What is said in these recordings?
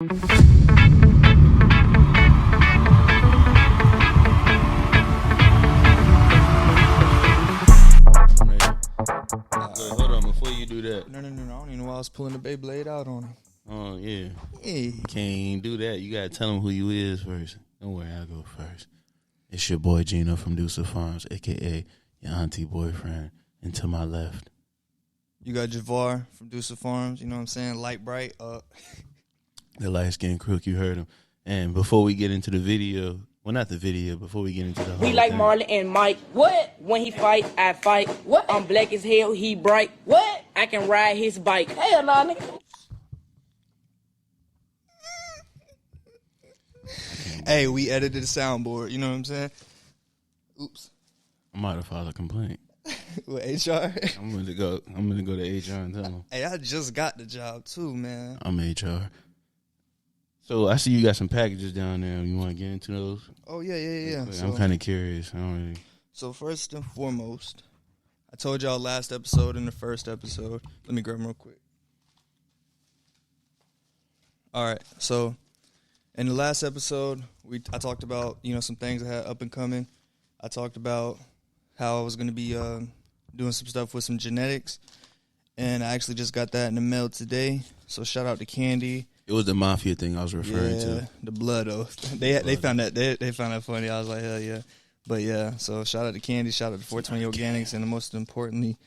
Hold on, before you do that. No. I don't even know why I was pulling the Beyblade out on him. Oh, yeah. Yeah. Can't do that. You got to tell him who you is first. Don't worry, I'll go first. It's your boy Gino from Dusa Farms, a.k.a. your auntie boyfriend. And to my left. You got Javar from Dusa Farms, you know what I'm saying? Light bright. The light-skinned crook, you heard him. And before we get into the video, well, not the video, before we get into the whole We like thing, Marlon and Mike. What? When he fight, I fight. What? I'm black as hell, he bright. What? I can ride his bike. Hell nah, nigga. Hey, we edited the soundboard, you know what I'm saying? Oops. I might have filed a complaint. With HR? I'm gonna go to HR and tell them. Hey, I just got the job too, man. I'm HR. So I see you got some packages down there. You want to get into those? Oh, yeah. I'm kind of curious. So first and foremost, I told y'all last episode and the first episode. Let me grab them real quick. All right, so in the last episode, I talked about, some things I had up and coming. I talked about how I was going to be doing some stuff with some genetics, and I actually just got that in the mail today. So shout out to Candy. It was the mafia thing I was referring to. The blood oath. They found that they found that funny. I was like, hell yeah. But yeah, so shout out to Candy, shout out to 420 Organics, and most importantly,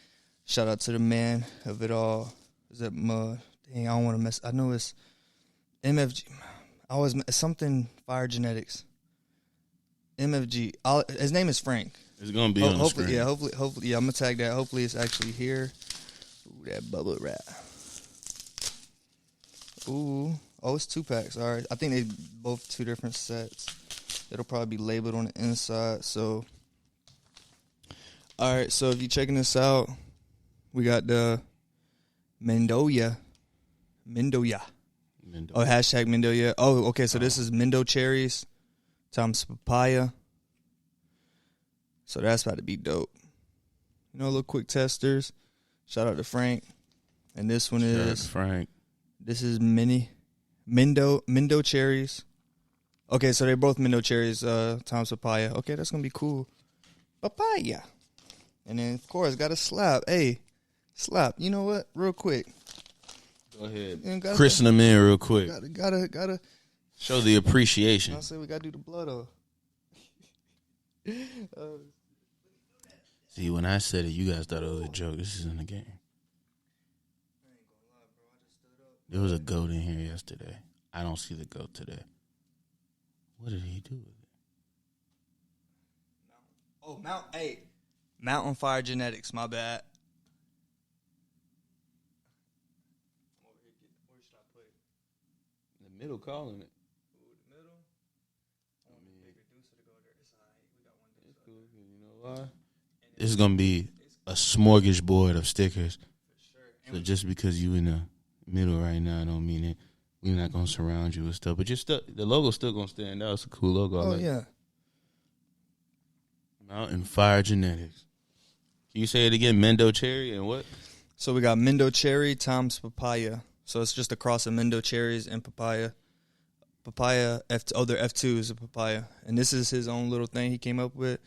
shout out to the man of it all. Is that dang, I don't want to mess. I know it's MFG. It's something Fire Genetics. MFG. His name is Frank. It's gonna be on the screen. Yeah, hopefully, yeah. I'm gonna tag that. Hopefully, it's actually here. Ooh, that bubble wrap. Ooh, it's 2-packs. All right, I think they both 2 different sets. It'll probably be labeled on the inside. So, all right. So if you're checking this out, we got the Mendoya. Oh, hashtag Mendoya. Oh, okay. So this is Mendo cherries times papaya. So that's about to be dope. Little quick testers. Shout out to Frank. And this one is Frank. This is Mendo cherries. Okay, so they're both Mendo cherries times papaya. Okay, that's gonna be cool. Papaya. And then of course got a slap. Hey, slap. You know what? Real quick. Go ahead. Christen them in real quick. Gotta show the appreciation. I say we gotta do the blood off. See, when I said it, you guys thought it was a joke. This isn't a game. There was a goat in here yesterday. I don't see the goat today. What did he do with it? Oh, Mountain Fire Genetics. My bad. Where should I put it? In the middle, calling it. Ooh, the middle. I want to figure Dusa to go there. It's all right. We got one Dusa. It's cool. You know why? This is gonna be a smorgasbord of stickers. For sure. So just because you in the middle right now, don't mean it. We're not gonna surround you with stuff, but the logo's still gonna stand out. It's a cool logo. Yeah. Mountain Fire Genetics. Can you say it again? Mendo cherry and what? So we got Mendo cherry times papaya. So it's just a cross of Mendo cherries and papaya. Papaya they're F2s of papaya, and this is his own little thing he came up with.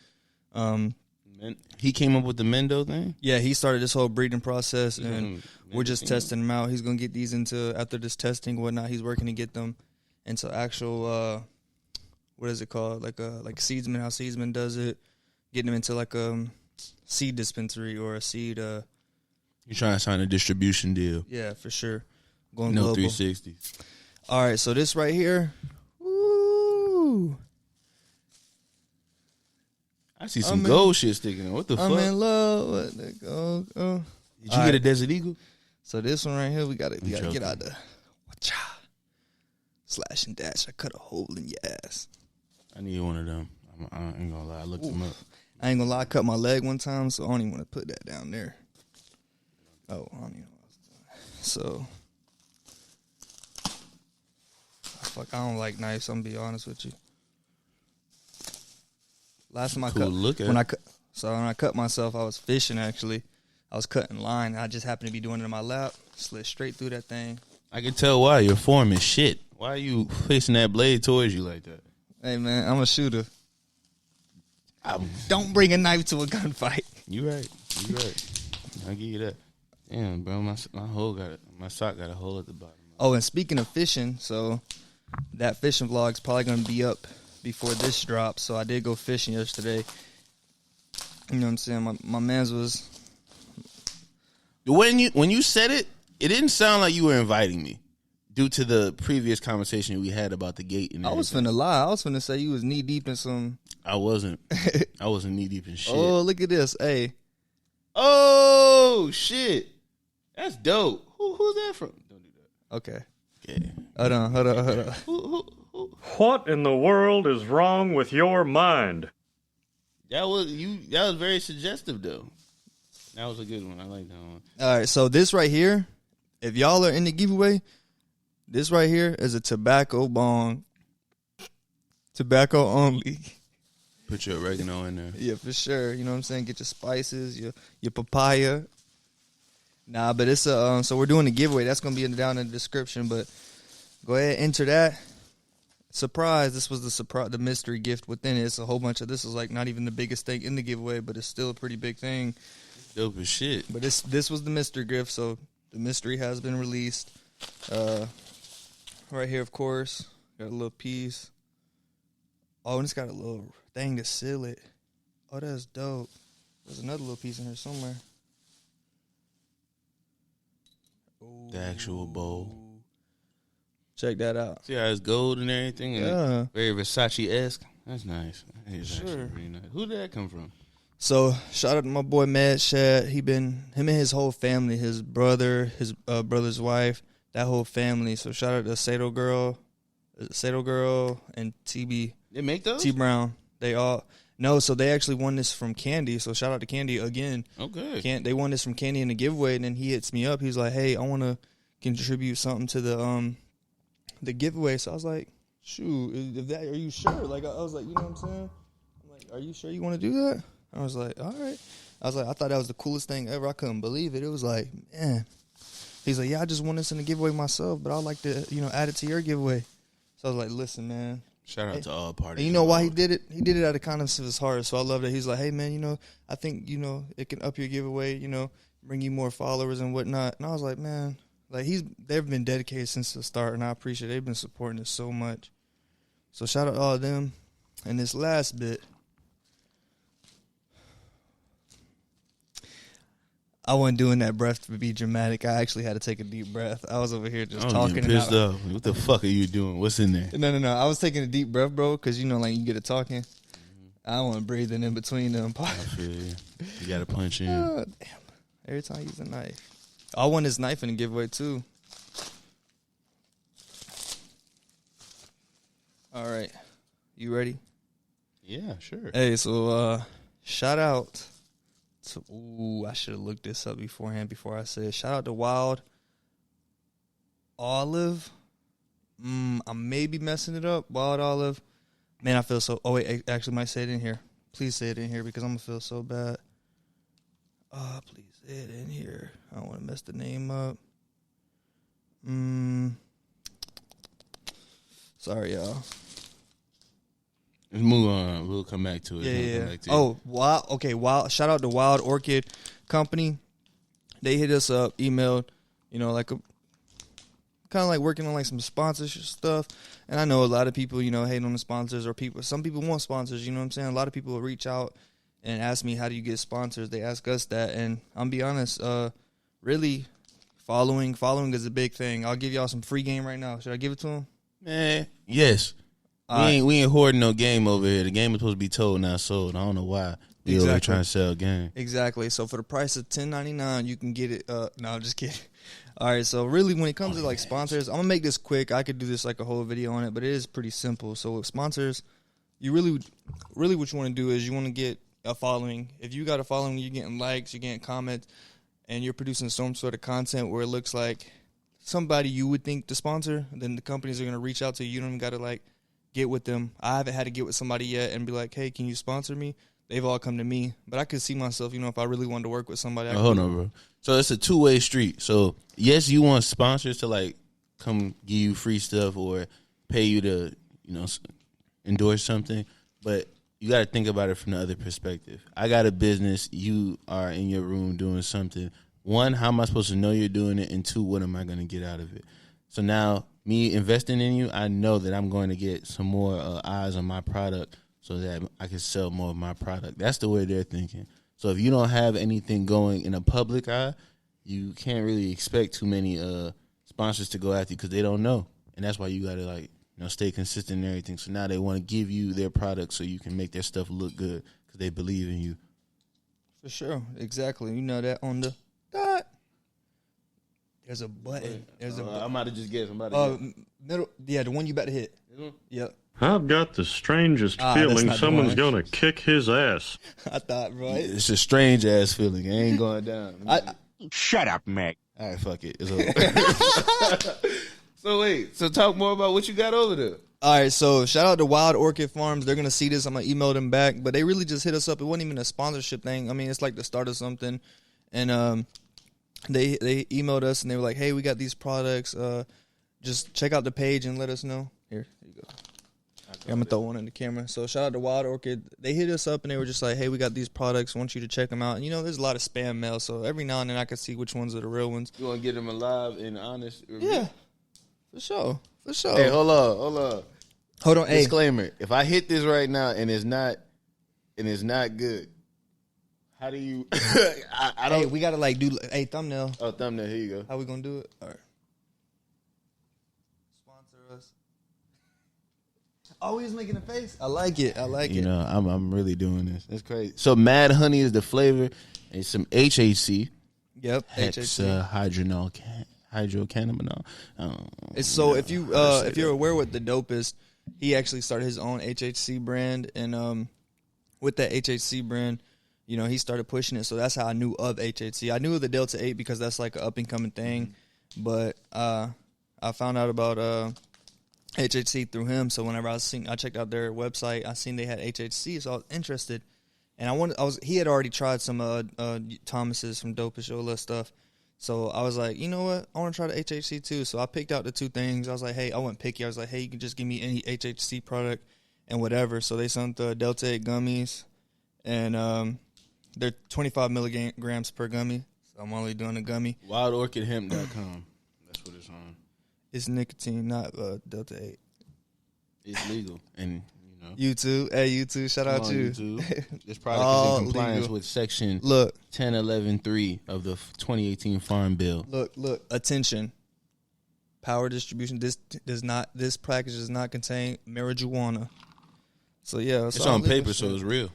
He came up with the Mendo thing? Yeah, he started this whole breeding process, and we're just testing them out. He's going to get these after this testing and whatnot, he's working to get them into actual, what is it called? Like seedsman, how seedsman does it. Getting them into like a seed dispensary or a seed. You're trying to sign a distribution deal. Yeah, for sure. Going global. 360. All right, so this right here. Woo! I see some gold shit sticking out. What the fuck? I'm in love with the gold. Did you get a Desert Eagle? So this one right here, we gotta get out the slash and dash. I cut a hole in your ass. I need one of them. I ain't gonna lie. I looked them up. I ain't gonna lie. I cut my leg one time, so I don't even want to put that down there. Oh, I don't even know what I was doing. So, I don't like knives. I'm gonna be honest with you. Last time when I cut myself, I was fishing actually. I was cutting line. I just happened to be doing it in my lap. Slid straight through that thing. I can tell why. Your form is shit. Why are you facing that blade towards you like that? Hey, man, I'm a shooter. Don't bring a knife to a gunfight. You right. I'll give you that. Damn, bro, my sock got a hole at the bottom. Oh, and speaking of fishing, so that fishing vlog's probably going to be up before this drops. So I did go fishing yesterday. You know what I'm saying? My man's was... When you said it, it didn't sound like you were inviting me due to the previous conversation we had about the gate and everything. I was finna lie. I was finna say you was knee deep in some... I wasn't knee deep in shit. Oh, look at this. Hey. Oh, shit. That's dope. Who's that from? Don't do that. Okay. Yeah. Hold on. Who? What in the world is wrong with your mind? That was very suggestive though. That was a good one. I like that one. All right, so this right here, if y'all are in the giveaway, this right here is a tobacco bong. Tobacco only. Put your oregano in there. Yeah, for sure. You know what I'm saying? Get your spices, your papaya. Nah, but it's a so we're doing a giveaway. That's gonna be down in the description. But go ahead, enter that. Surprise! This was the mystery gift within it. It's a whole bunch of. This is like not even the biggest thing in the giveaway, but it's still a pretty big thing. Dope as shit. But this was the mystery gift, so the mystery has been released. Right here, of course, got a little piece. Oh, and it's got a little thing to seal it. Oh, that's dope. There's another little piece in here somewhere. Ooh. The actual bowl. Check that out. See how it's gold and everything? And Yeah. very Versace-esque. That's nice. It's Sure. actually really nice. Who did that come from? So, shout out to my boy Mad Shad. Him and his whole family, his brother, his brother's wife, that whole family. So, shout out to Sato Girl, and TB. They make those? T Brown. They all no, so they actually won this from Candy. So shout out to Candy again. Okay. They won this from Candy in the giveaway, and then he hits me up. He's like, "Hey, I want to contribute something to the giveaway." So I was like, "Shoot, are you sure?" Like I was like, you know what I'm saying? I'm like, "Are you sure you want to do that?" I was like, "All right." I was like, I thought that was the coolest thing ever. I couldn't believe it. It was like, man. He's like, "Yeah, I just won this in the giveaway myself, but I'd like to, add it to your giveaway." So I was like, "Listen, man." Shout out to all parties. And you know why he did it? He did it out of kindness of his heart. So I love that. He's like, "Hey, man, I think, it can up your giveaway, bring you more followers and whatnot." And I was like, man, like they've been dedicated since the start, and I appreciate it. They've been supporting us so much. So shout out to all of them. And this last bit, I wasn't doing that breath to be dramatic. I actually had to take a deep breath. I was over here just talking. Pissed off. What the fuck are you doing? What's in there? No. I was taking a deep breath, bro, because like you get it talking. I don't want to breathe in between them. I feel you. You got to punch in. Damn. Every time I use a knife. I won this knife in the giveaway too. All right, you ready? Yeah, sure. Hey, so shout out. I should have looked this up beforehand before I said. Shout out to Wild Olive. I may be messing it up. Wild Olive. Man, I feel so... Oh, wait. I actually might say it in here. Please say it in here because I'm going to feel so bad. Please say it in here. I don't want to mess the name up. Sorry, y'all. Let's move on. We'll come back to it. Yeah. Oh, wow. Okay, Wild. Shout out to Wild Orchid Company. They hit us up, emailed, like kind of like working on like some sponsorship stuff. And I know a lot of people, hate on the sponsors or some people want sponsors, you know what I'm saying? A lot of people will reach out and ask me, how do you get sponsors? They ask us that. And I'm be honest, really following is a big thing. I'll give y'all some free game right now. Should I give it to them? Man, yes. We ain't hoarding no game over here. The game is supposed to be told, not sold. I don't know why we over here trying to sell a game. Exactly. So for the price of $10.99, you can get it. No, I'm just kidding. All right. So really, when it comes to like sponsors, I'm gonna make this quick. I could do this like a whole video on it, but it is pretty simple. So with sponsors, you really what you want to do is you want to get a following. If you got a following, you're getting likes, you're getting comments, and you're producing some sort of content where it looks like somebody you would think to sponsor, then the companies are gonna reach out to you. You don't even gotta like get with them. I haven't had to get with somebody yet and be like, "Hey, can you sponsor me?" They've all come to me, but I could see myself, if I really wanted to work with somebody. Hold on, bro. So it's a two-way street. So yes, you want sponsors to like come give you free stuff or pay you to, endorse something. But you got to think about it from the other perspective. I got a business. You are in your room doing something. One, how am I supposed to know you're doing it? And two, what am I going to get out of it? So now, me investing in you, I know that I'm going to get some more eyes on my product so that I can sell more of my product. That's the way they're thinking. So if you don't have anything going in a public eye, you can't really expect too many sponsors to go after you because they don't know. And that's why you got to, stay consistent and everything. So now they want to give you their product so you can make their stuff look good because they believe in you. For sure. Exactly. You know that on the dot. There's a button. There's a button. I'm about to just guess. Middle. Yeah, the one you about to hit. Yep. I've got the strangest feeling someone's going to kick his ass. I thought, right? It's a strange-ass feeling. It ain't going down. Shut up, Mac. All right, fuck it. It's over. So wait. So talk more about what you got over there. All right, so shout out to Wild Orchid Farms. They're going to see this. I'm going to email them back. But they really just hit us up. It wasn't even a sponsorship thing. I mean, it's like the start of something. And they emailed us, and they were like, hey, we got these products. Just check out the page and let us know. Here you go. I'm going to throw one in the camera. So shout out to Wild Orchid. They hit us up, and they were just like, hey, we got these products. I want you to check them out. And, there's a lot of spam mail, so every now and then I can see which ones are the real ones. You want to get them alive and honest review? Yeah, for sure. For sure. Hey, hold on. Hold on. Disclaimer. Hey. If I hit this right now and it's not good, how do you... I don't... Hey, we got to, do... Hey, thumbnail. Oh, thumbnail. Here you go. How we going to do it? All right. Sponsor us. Always making a face. I like it. I'm really doing this. That's crazy. So Mad Honey is the flavor, and some HHC. Yep. HHC. Hydrocannabinol. So if you're aware what the dope is, he actually started his own HHC brand, and with that HHC brand, he started pushing it. So that's how I knew of HHC. I knew of the Delta 8 because that's like an up and coming thing, but I found out about HHC through him. So whenever I checked out their website, I seen they had HHC, so I was interested. And he had already tried some Thomas's from Dopishola stuff. So I was like, you know what? I want to try the HHC too. So I picked out the two things. I was like, hey, I wasn't picky. I was like, hey, you can just give me any HHC product and whatever. So they sent the Delta 8 gummies, and they're 25 milligrams per gummy. So I'm only doing a gummy. WildOrchidHemp.com. That's what it's on. It's nicotine, not Delta 8. It's legal. And, YouTube. Hey, YouTube. Shout out you. YouTube. This product is in compliance legal. With Section 1011.3 of the 2018 Farm Bill. Look. Attention. Power distribution. This package does not contain marijuana. So, yeah. It's on paper, so it's real.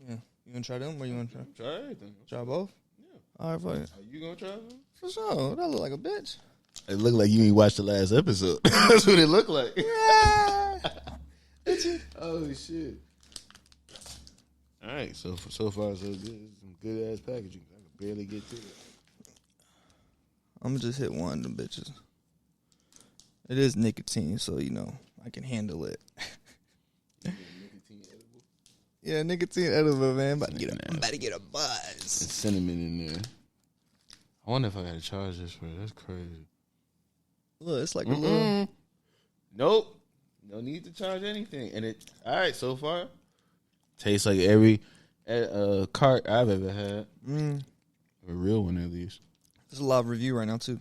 Yeah. You going to try them or you going to try? Try everything. Try both? Yeah. All right, fuck it. Are you going to try them? For sure. That look like a bitch. It looked like you ain't watched the last episode. That's what it looked like. Yeah. Oh, shit. All right, so far so good. Some good ass packaging. I can barely get to it. I'm gonna just hit one of them bitches. It is nicotine, so I can handle it. Nicotine edible? Yeah, nicotine edible, man. I'm about to get a buzz. And cinnamon in there. I wonder if I gotta charge this for it. That's crazy. Look, it's like a little. Nope. No need to charge anything. And it, all right, so far, tastes like every cart I've ever had. A real one, at least. There's a live review right now, too.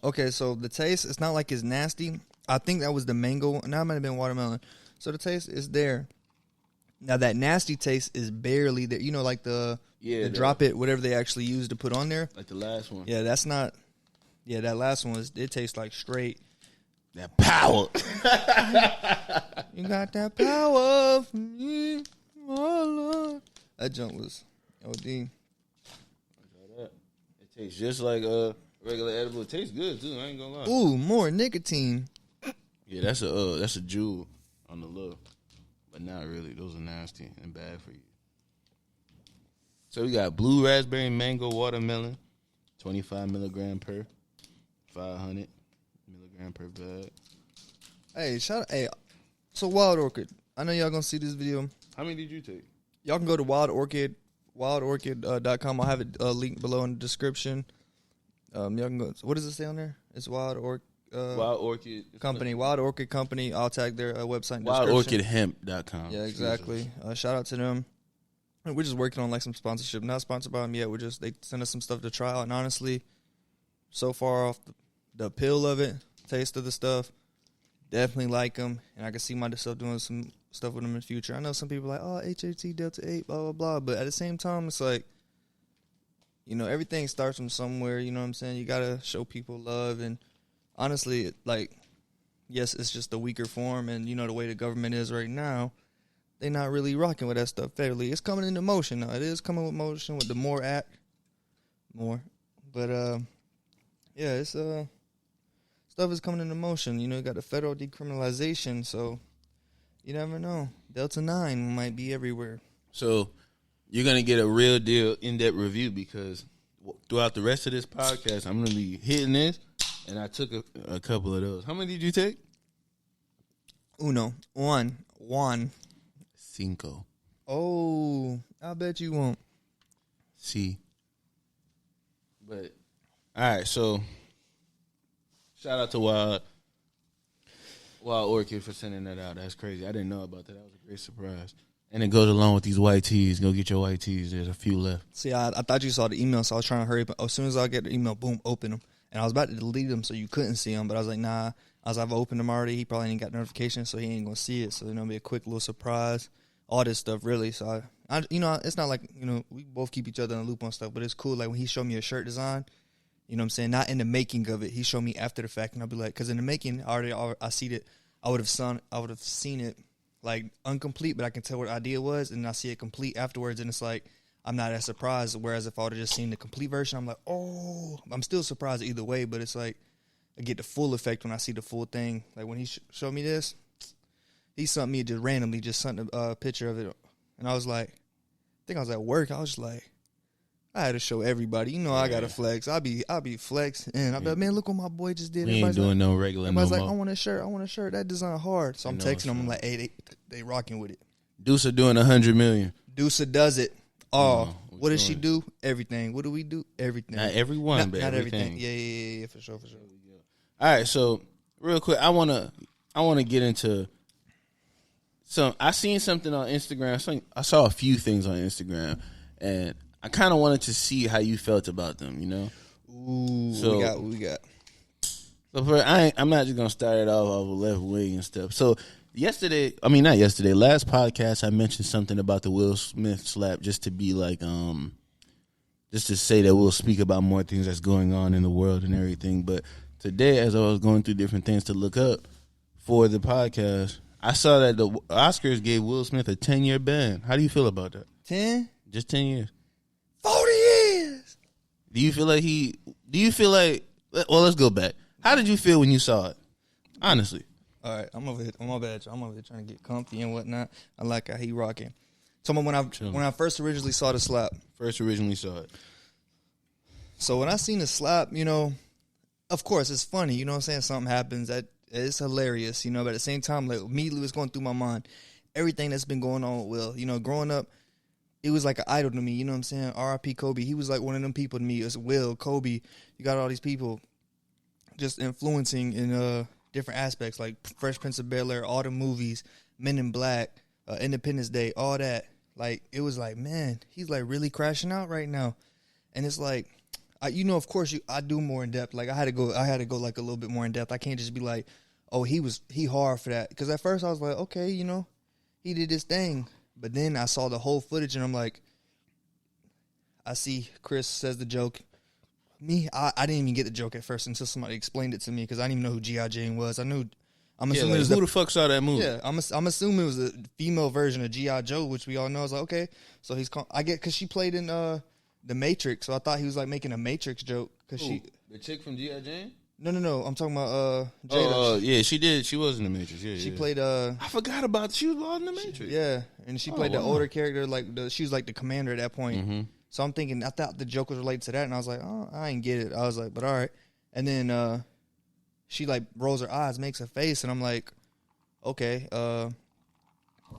Okay, so the taste, it's not like it's nasty. I think that was the mango. Now it might have been watermelon. So the taste is there. Now that nasty taste is barely there. Like the drop it, whatever they actually use to put on there. Like the last one. Yeah, that's not. Yeah, that last one it tastes like straight. That power. You got that power for me, oh Lord. That jump was OD. It tastes just like regular edible. It tastes good too. I ain't gonna lie. Ooh, more nicotine. Yeah, that's a jewel on the low, but not really. Those are nasty and bad for you. So we got blue raspberry, mango, watermelon, 25 milligram per, 500 milligram per bag. Hey, so Wild Orchid. I know y'all gonna see this video. How many did you take? Y'all can go to WildOrchid.com. I'll have it linked below in the description. Y'all can go. What does it say on there? It's Wild Orchid Company. Wild Orchid Company. I'll tag their website in the description. WildOrchidHemp.com. Yeah, exactly. Shout out to them. We're just working on like some sponsorship. Not sponsored by them yet. They send us some stuff to try out. And honestly, so far off the appeal of it, taste of the stuff, definitely like them. And I can see myself doing some stuff with them in the future. I know some people are like, oh, HHC Delta 8, blah, blah, blah. But at the same time, it's like, you know, everything starts from somewhere. You know what I'm saying? You got to show people love. And honestly, like, yes, it's just a weaker form. And, you know, the way the government is right now, they're not really rocking with that stuff federally. It's coming into motion now. It is coming with motion with the MORE Act. But, yeah, it's stuff is coming into motion. You know, you got the federal decriminalization, so you never know. Delta 9 might be everywhere. So you're going to get a real deal in-depth review because throughout the rest of this podcast, I'm going to be hitting this, and I took a couple of those. How many did you take? One. Cinco. Oh, I bet you won't. See. But, all right, so shout out to Wild Orchid for sending that out. That's crazy. I didn't know about that. That was a great surprise. And it goes along with these white teas. Go get your white teas. There's a few left. See, I thought you saw the email, so I was trying to hurry up. As soon as I get the email, boom, open them. And I was about to delete them so you couldn't see them, but I was like, nah. I've opened them already. He probably ain't got notifications, so he ain't going to see it. So, you know, it'll be a quick little surprise. All this stuff, really. So, I you know, it's not like, you know, we both keep each other in the loop on stuff, but it's cool. Like, when he showed me a shirt design, you know what I'm saying? Not in the making of it. He showed me after the fact, and I'll be like, because in the making, I see it. I would have seen it, like, incomplete, but I can tell what the idea was, and I see it complete afterwards, and it's like, I'm not as surprised. Whereas if I would have just seen the complete version, I'm like, oh, I'm still surprised either way, but it's like, I get the full effect when I see the full thing. Like, when he showed me this, he sent me just randomly, sent a picture of it. And I was like, I think I was at work. I was just like, I had to show everybody. You know, I got to flex. I'll be flexing. And I'll be like, man, look what my boy just did. We ain't doing no regular no more. Everybody's like, I want a shirt. That design hard. So I'm texting them. I'm like, hey, they rocking with it. Dusa doing 100 million. Dusa does it. Oh, what does she do? Everything. What do we do? Everything. Not everyone, but not everything. Yeah, for sure. All right, so real quick, I wanna get into some. I seen something on Instagram. I saw a few things on Instagram, and I kind of wanted to see how you felt about them. You know, ooh, so what we got. So I'm not just gonna start it off of left wing and stuff. So not yesterday. Last podcast, I mentioned something about the Will Smith slap, just to be like, just to say that we'll speak about more things that's going on in the world and everything, but. Today, as I was going through different things to look up for the podcast, I saw that the Oscars gave Will Smith a 10-year ban. How do you feel about that? 10? Just 10 years. 40 years! Do you feel like, well, let's go back. How did you feel when you saw it? Honestly. All right, I'm over here trying to get comfy and whatnot. I like how he rocking. So when I first originally saw the slap. So when I seen the slap, you know, of course, it's funny, you know what I'm saying? Something happens that it's hilarious, you know, but at the same time, like, immediately was going through my mind, everything that's been going on with Will. You know, growing up, it was like an idol to me, you know what I'm saying? R.I.P. Kobe. He was like one of them people to me. It's Will, Kobe. You got all these people just influencing in different aspects, like Fresh Prince of Bel-Air, all the movies, Men in Black, Independence Day, all that. Like, it was like, man, he's like really crashing out right now. And it's like, you know, of course, I do more in depth. Like, I had to go like a little bit more in depth. I can't just be like, oh, he hard for that. Because at first I was like, okay, you know, he did his thing. But then I saw the whole footage and I'm like, I see Chris says the joke. I didn't even get the joke at first until somebody explained it to me because I didn't even know who G.I. Jane was. I'm assuming it was who the fuck saw that movie? Yeah, I'm assuming it was a female version of G.I. Joe, which we all know. I was like, okay, so because she played in The Matrix, so I thought he was like making a Matrix joke because the chick from G.I. Jane. No, I'm talking about Jada. Oh, yeah, she did. She was in The Matrix. Yeah, she played. I forgot about she was all in The Matrix. Yeah, and she played the older character, like she was like the commander at that point. Mm-hmm. So I'm thinking, I thought the joke was related to that, and I was like, oh, I ain't get it. I was like, but all right. And then she like rolls her eyes, makes a face, and I'm like, okay.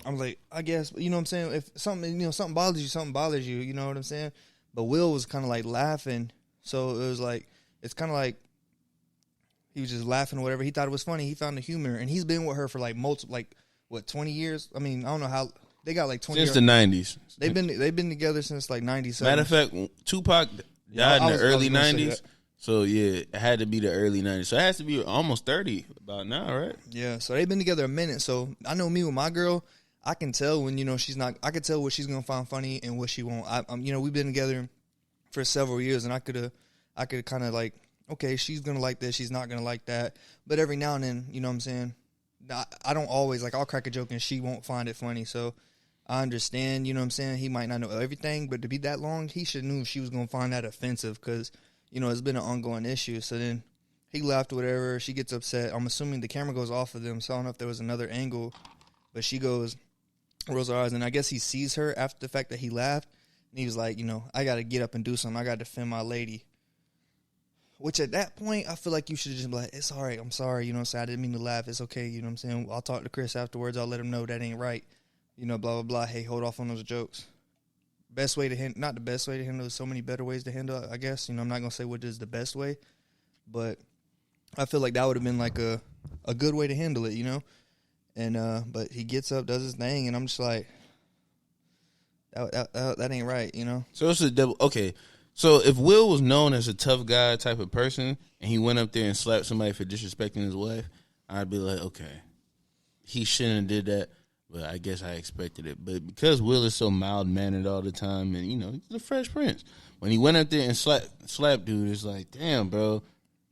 I'm like, I guess, you know what I'm saying? If something bothers you, you know what I'm saying? But Will was kind of like laughing, so it was like, it's kind of like he was just laughing or whatever. He thought it was funny. He found the humor, and he's been with her for like 20 years. I mean, I don't know how they got like 20 since the 90s. They've been together since like 97. Matter of fact, Tupac died in the early 90s. So yeah, it had to be the early 90s. So it has to be almost 30 about now, right? Yeah. So they've been together a minute. So I know me with my girl, I can tell when she's not. I can tell what she's gonna find funny and what she won't. We've been together for several years, and I could kind of like, okay, she's going to like this, she's not going to like that. But every now and then, you know what I'm saying? I don't always, like, I'll crack a joke and she won't find it funny. So I understand, you know what I'm saying? He might not know everything, but to be that long, he should knew she was going to find that offensive because, it's been an ongoing issue. So then he left or whatever. She gets upset. I'm assuming the camera goes off of them, so I don't know if there was another angle. But she rolls her eyes, and I guess he sees her after the fact that he laughed. And he was like, I got to get up and do something. I got to defend my lady. Which at that point, I feel like you should just be like, it's all right. I'm sorry. I didn't mean to laugh. It's okay. You know what I'm saying? I'll talk to Chris afterwards. I'll let him know that ain't right. Blah, blah, blah. Hey, hold off on those jokes. Best way to handle, not the best way to handle. There's so many better ways to handle, I guess. I'm not going to say what is the best way. But I feel like that would have been like a good way to handle it, And, but he gets up, does his thing, and I'm just like, that ain't right, So it's a double. Okay, so if Will was known as a tough guy type of person, and he went up there and slapped somebody for disrespecting his wife, I'd be like, okay, he shouldn't have did that, but I guess I expected it. But because Will is so mild mannered all the time, and he's a Fresh Prince, when he went up there and slapped dude, it's like, damn, bro,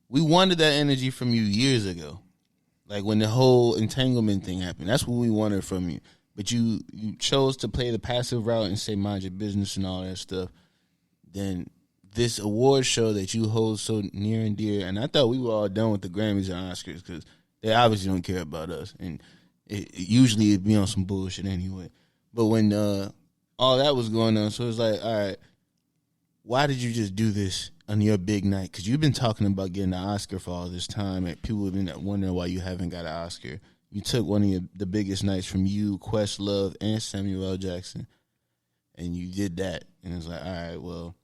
we wanted that energy from you years ago, like when the whole entanglement thing happened. That's what we wanted from you. But you chose to play the passive route and say mind your business and all that stuff. Then this award show that you hold so near and dear, and I thought we were all done with the Grammys and Oscars because they obviously don't care about us, and usually it'd be on some bullshit anyway. But when all that was going on, so it's like, all right, why did you just do this on your big night? Because you've been talking about getting an Oscar for all this time, and people have been wondering why you haven't got an Oscar. You took one of the biggest nights from you, Questlove, and Samuel L. Jackson, and you did that. And it's like, all right, well,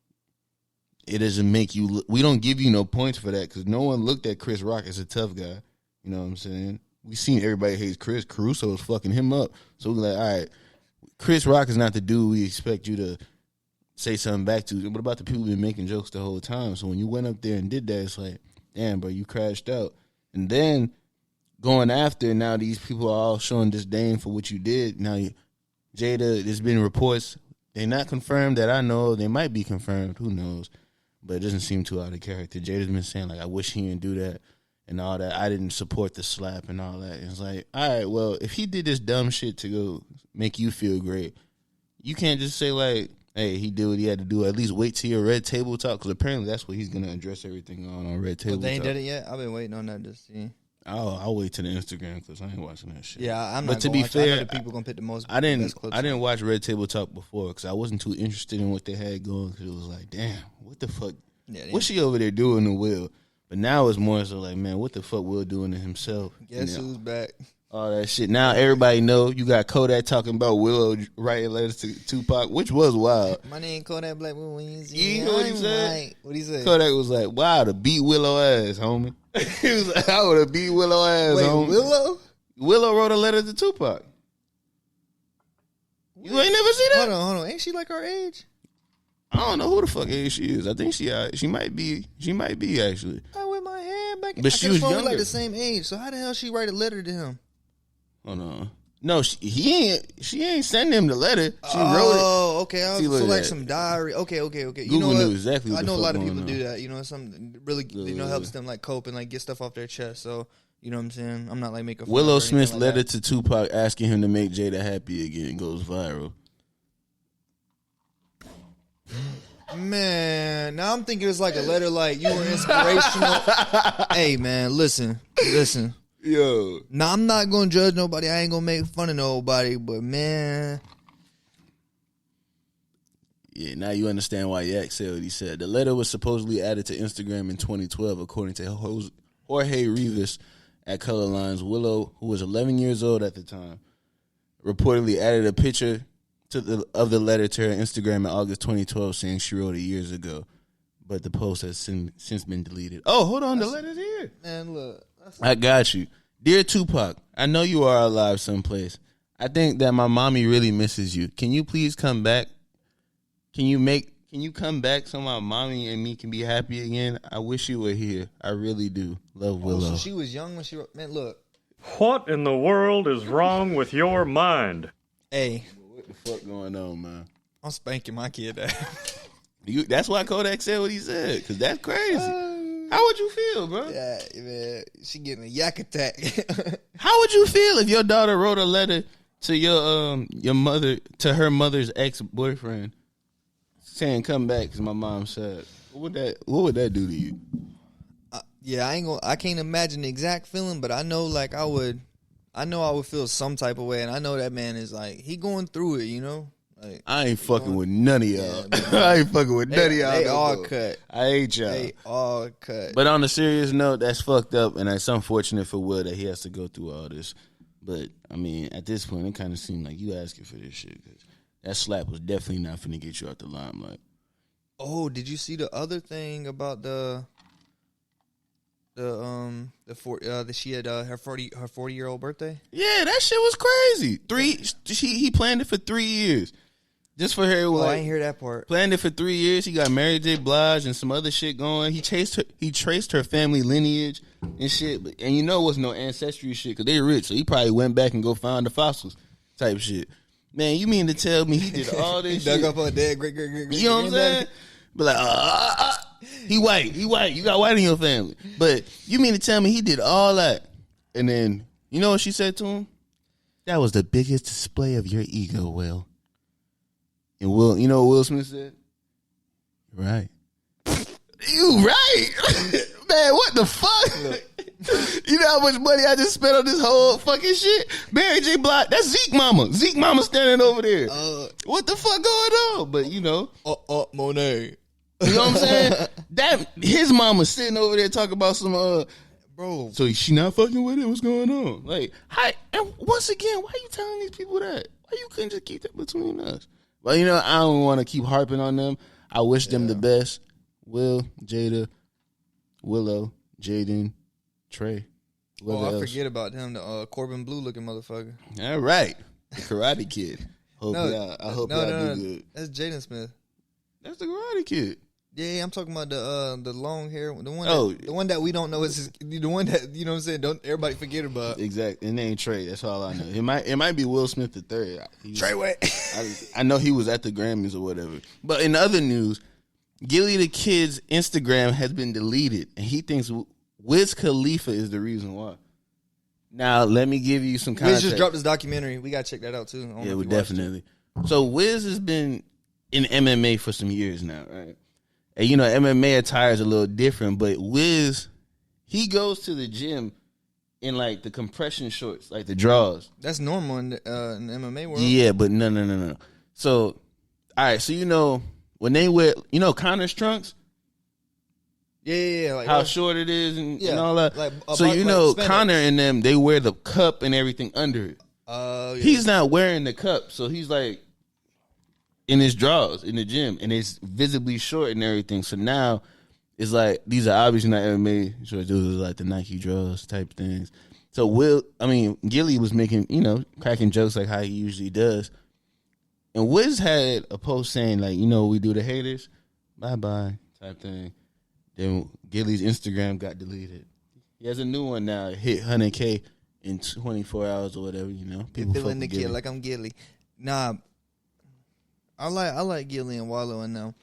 it doesn't make you – we don't give you no points for that because no one looked at Chris Rock as a tough guy. You know what I'm saying? We seen everybody hates Chris. Caruso was fucking him up. So we're like, all right, Chris Rock is not the dude we expect you to say something back to. What about the people who've been making jokes the whole time? So when you went up there and did that, it's like, damn, bro, you crashed out. And then – going after, now these people are all showing disdain for what you did. Now, Jada, there's been reports. They're not confirmed that I know. They might be confirmed. Who knows? But it doesn't seem too out of character. Jada's been saying, like, I wish he didn't do that and all that. I didn't support the slap and all that. And it's like, all right, well, if he did this dumb shit to go make you feel great, you can't just say, like, hey, he did what he had to do. At least wait till your Red Table Talk, because apparently that's what he's going to address everything on Red Table Talk. They ain't did it yet? I've been waiting on that to see. I'll wait to the Instagram because I ain't watching that shit. Yeah, I'm but not. To be fair, I know the people gonna pick the most. I didn't clips watch Red Table Talk before because I wasn't too interested in what they had going. Because it was like, damn, what the fuck? Yeah, what's she over there doing to Will? But now it's more so like, man, what the fuck Will doing to himself? Guess who's back? All that shit. Now everybody know you got Kodak talking about Willow writing letters to Tupac, which was wild. My name Kodak Black. You know what he said? What he said? Kodak was like, wow, to beat Willow ass, homie. He was like, I would have beat Willow ass, homie. Willow wrote a letter to Tupac. You ain't never see that? Hold on. Ain't she like our age? I don't know who the fuck age she is. I think she might be actually. I with my hair back. But she was younger. Like the same age. So how the hell she write a letter to him? Hold on. No, she ain't sending him the letter. She wrote it. Oh, okay. So like some diary. Okay. You know knew exactly what I know a lot of people on. do that. Something really helps them like cope and like get stuff off their chest. So you know what I'm saying? I'm not like making fun Willow Smith's like letter to Tupac asking him to make Jada happy again goes viral. Man, now I'm thinking it's like a letter like you were inspirational. Hey man, listen. Yo. Now, I'm not going to judge nobody. I ain't going to make fun of nobody. But, man. Yeah, now you understand why Yak said what he said. The letter was supposedly added to Instagram in 2012, according to Jorge Rivas at Color Lines. Willow, who was 11 years old at the time, reportedly added a picture of the letter to her Instagram in August 2012, saying she wrote it years ago. but the post has since been deleted. Oh, hold on, the letter's here. Man, look. I got you. Dear Tupac, I know you are alive someplace. I think that my mommy really misses you. Can you please come back? Can you come back so my mommy and me can be happy again? I wish you were here. I really do. Love, Willow. So she was young when she wrote. Man, look. What in the world is wrong with your mind? Hey. What the fuck going on, man? I'm spanking my kid. That's why Kodak said what he said, because that's crazy. How would you feel, bro? Yeah, man. She getting a yak attack. How would you feel if your daughter wrote a letter to your mother, to her mother's ex-boyfriend, saying come back because my mom said? What would that do to you? Yeah, I can't imagine the exact feeling, but I know like I would feel some type of way, and I know that man is like he going through it, you know. Like, I ain't fucking with none of y'all. I ain't fucking with none of y'all. They all cut. I hate y'all. They all cut. But on a serious note, that's fucked up, and it's unfortunate for Will that he has to go through all this. But I mean, at this point, it kind of seemed like you asking for this shit, because that slap was definitely not finna get you out the limelight. Oh, did you see the other thing about that she had her 40-year-old birthday? Yeah, that shit was crazy. He planned it for 3 years. Just for her. I ain't hear that part. Planned it for 3 years. He got Mary J. Blige and some other shit going. He traced her family lineage and shit. And you know it wasn't no ancestry shit because they rich. So he probably went back and go find the fossils type shit. Man, you mean to tell me he did all this shit? Dug up her dead great. You know what I'm saying? But like, he white. You got white in your family. But you mean to tell me he did all that? And then, you know what she said to him? That was the biggest display of your ego, Will. And Will, you know what Will Smith said? Right. You right. Man, what the fuck? You know how much money I just spent on this whole fucking shit? Mary J. Blige, that's Zeke Mama. Zeke Mama standing over there. What the fuck going on? But you know. Monet. You know what I'm saying? That his mama sitting over there talking about some bro. So she not fucking with it? What's going on? Like, and once again, why are you telling these people that? Why you couldn't just keep that between us? Well, you know, I don't want to keep harping on them. I wish them the best. Will, Jada, Willow, Jaden, Trey. I forget about them, the Corbin Blue looking motherfucker. All right. The Karate Kid. I hope y'all do good. That's Jaden Smith. That's the Karate Kid. Yeah, I'm talking about the long hair, the one that we don't know is the one that, you know what I'm saying, don't everybody forget about. Exactly. His name Trey. That's all I know. It might be Will Smith the third. Trey what? I know he was at the Grammys or whatever. But in other news, Gillie the Kid's Instagram has been deleted, and he thinks Wiz Khalifa is the reason why. Now, let me give you some context. Wiz just dropped his documentary. We got to check that out, too. Yeah, definitely. So, Wiz has been in MMA for some years now, right? And, you know, MMA attire is a little different, but Wiz, he goes to the gym in, like, the compression shorts, like the draws. That's normal in the MMA world. Yeah, but no. So, all right, so, you know, when they wear, you know, Connor's trunks? Yeah. Like, how short it is and all that. Like, so, you know, Spanish. Connor and them, they wear the cup and everything under it. Yeah. He's not wearing the cup, so he's, like, in his drawers in the gym, and it's visibly short and everything. So now it's like these are obviously not MMA shorts. Those are like the Nike draws type things. So Gillie was making, you know, cracking jokes like how he usually does. And Wiz had a post saying like, you know, we do the haters, bye type thing. Then Gillie's Instagram got deleted. He has a new one now. It hit 100K in 24 hours or whatever. You know, people feeling the kid like I'm Gillie. Nah. I like Gillie and Wallow and them.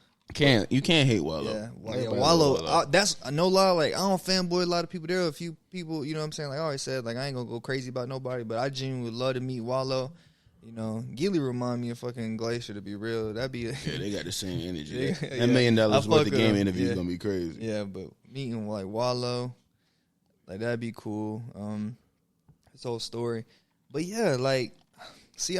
You can't hate Wallow. Yeah, Wallow. That's no lie. Like I don't fanboy a lot of people. There are a few people, you know what I'm saying. Like I always said, like I ain't gonna go crazy about nobody, but I genuinely would love to meet Wallow. You know, Gillie remind me of fucking Glacier, to be real. That'd be they got the same energy. That $1 million worth of game interview is gonna be crazy. Yeah, but meeting like Wallow, like that'd be cool. His whole story, but yeah, like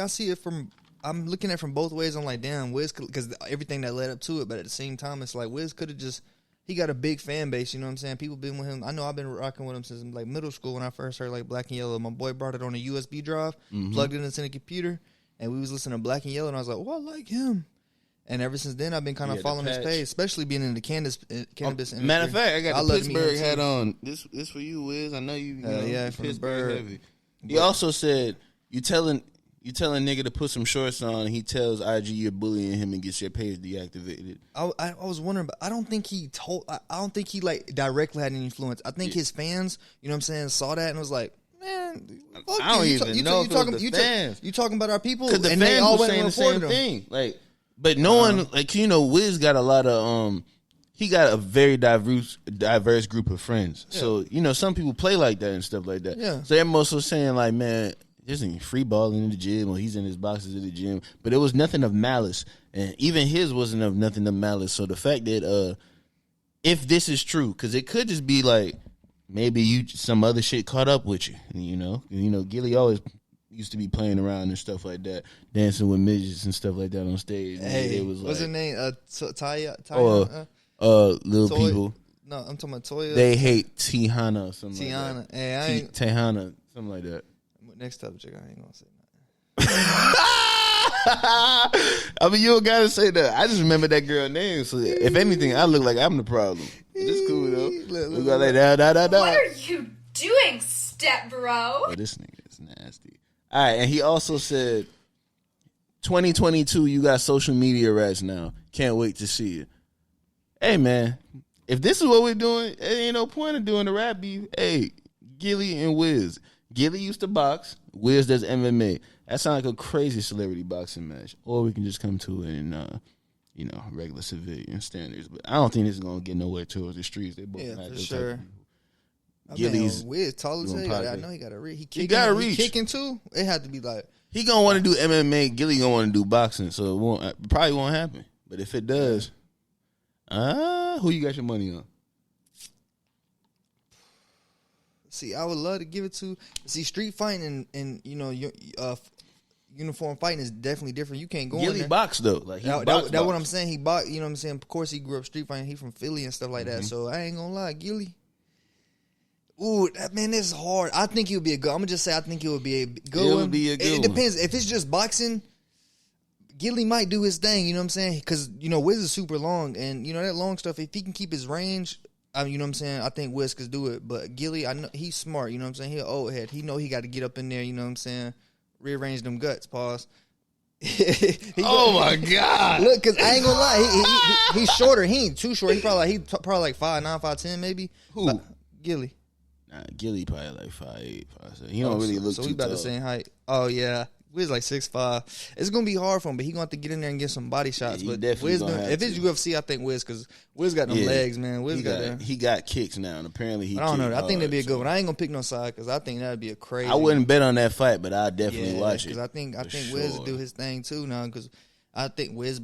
I see it from. I'm looking at it from both ways. I'm like, damn, Wiz, because everything that led up to it. But at the same time, it's like Wiz could have he got a big fan base. You know what I'm saying? People been with him. I know I've been rocking with him since like middle school when I first heard like Black and Yellow. My boy brought it on a USB drive, plugged it into the computer, and we was listening to Black and Yellow. And I was like, oh, I like him. And ever since then, I've been kind of following his page, especially being in the cannabis industry. Matter of fact, I got the Pittsburgh hat too. on. This for you, Wiz. I know you. Yeah, from Pittsburgh. Heavy. He also said you telling nigga to put some shorts on. And he tells IG you're bullying him and gets your page deactivated. I was wondering, but I don't think he like directly had any influence. I think his fans, you know what I'm saying, saw that and was like, man, fuck I don't even know if it was the fans. You talking about our people? Because the and fans they all were went saying and the same reported them. thing. Like, but no one, like, Wiz got a lot of he got a very diverse group of friends. Yeah. So, some people play like that and stuff like that. Yeah. So they're mostly saying, like, man, this ain't free balling in the gym or he's in his boxes in the gym. But it was nothing of malice. And even his wasn't of nothing of malice. So the fact that if this is true, because it could just be like maybe some other shit caught up with you, Gillie always used to be playing around and stuff like that, dancing with midgets and stuff like that on stage. Hey, it was what's her like, name? Taya? little Toy? people. No, I'm talking about Toya. They hate Tihana or something Tiana. like that. Hey, I ain't. Tehana, something like that. Next subject, I ain't gonna say nothing. I mean, you don't gotta say that. I just remember that girl name. So if anything, I look like I'm the problem. It's cool though. We got like da. What are you doing, step bro? Oh, this nigga is nasty. All right, and he also said, 2022, you got social media rats now. Can't wait to see it. Hey man, if this is what we're doing, it ain't no point in doing the rap beef. Hey, Gillie and Wiz. Gillie used to box. Wiz does MMA. That sounds like a crazy celebrity boxing match. Or we can just come to it in, regular civilian standards. But I don't think this is going to get nowhere towards the streets. They both for sure. Gillie's Wiz tall as hell. I know he got to reach. He got to reach. He kicking too. It had to be like. He going to want to do MMA. Gillie going to want to do boxing. So it probably won't happen. But if it does, who you got your money on? See, I would love to give it to. See, street fighting and uniform fighting is definitely different. You can't go in there. Box though. Like that's what I'm saying. He boxed. You know what I'm saying. Of course, he grew up street fighting. He from Philly and stuff like that. So I ain't gonna lie, Gillie. Ooh, this is hard. I think he would be a good. I'm gonna just say I think he would be a good one. It would be a good one. It depends. If it's just boxing, Gillie might do his thing. You know what I'm saying? Because Wiz is super long, and that long stuff. If he can keep his range. You know what I'm saying? I think Wiz could do it. But Gillie, I know he's smart. You know what I'm saying? He's an old head. He know he got to get up in there. You know what I'm saying? Rearrange them guts. Pause. My God. Look, because I ain't going to lie. He's shorter. He ain't too short. He probably like 5'9", 5'10", maybe. Who? Gillie. Nah, Gillie probably like 5'8", 5'7". He don't really look too tall. So we about the same height. Oh, yeah. Wiz like 6'5". It's gonna be hard for him, but he gonna have to get in there and get some body shots. Yeah, but Wiz, if it's UFC, I think Wiz, because Wiz got them legs, man. Wiz he got kicks now, and apparently I don't know. I think that'd be a good one. I ain't gonna pick no side because I think that'd be a crazy. I wouldn't bet on that fight, but I'd definitely watch it. Because I think Wiz will do his thing too now. Because I think Wiz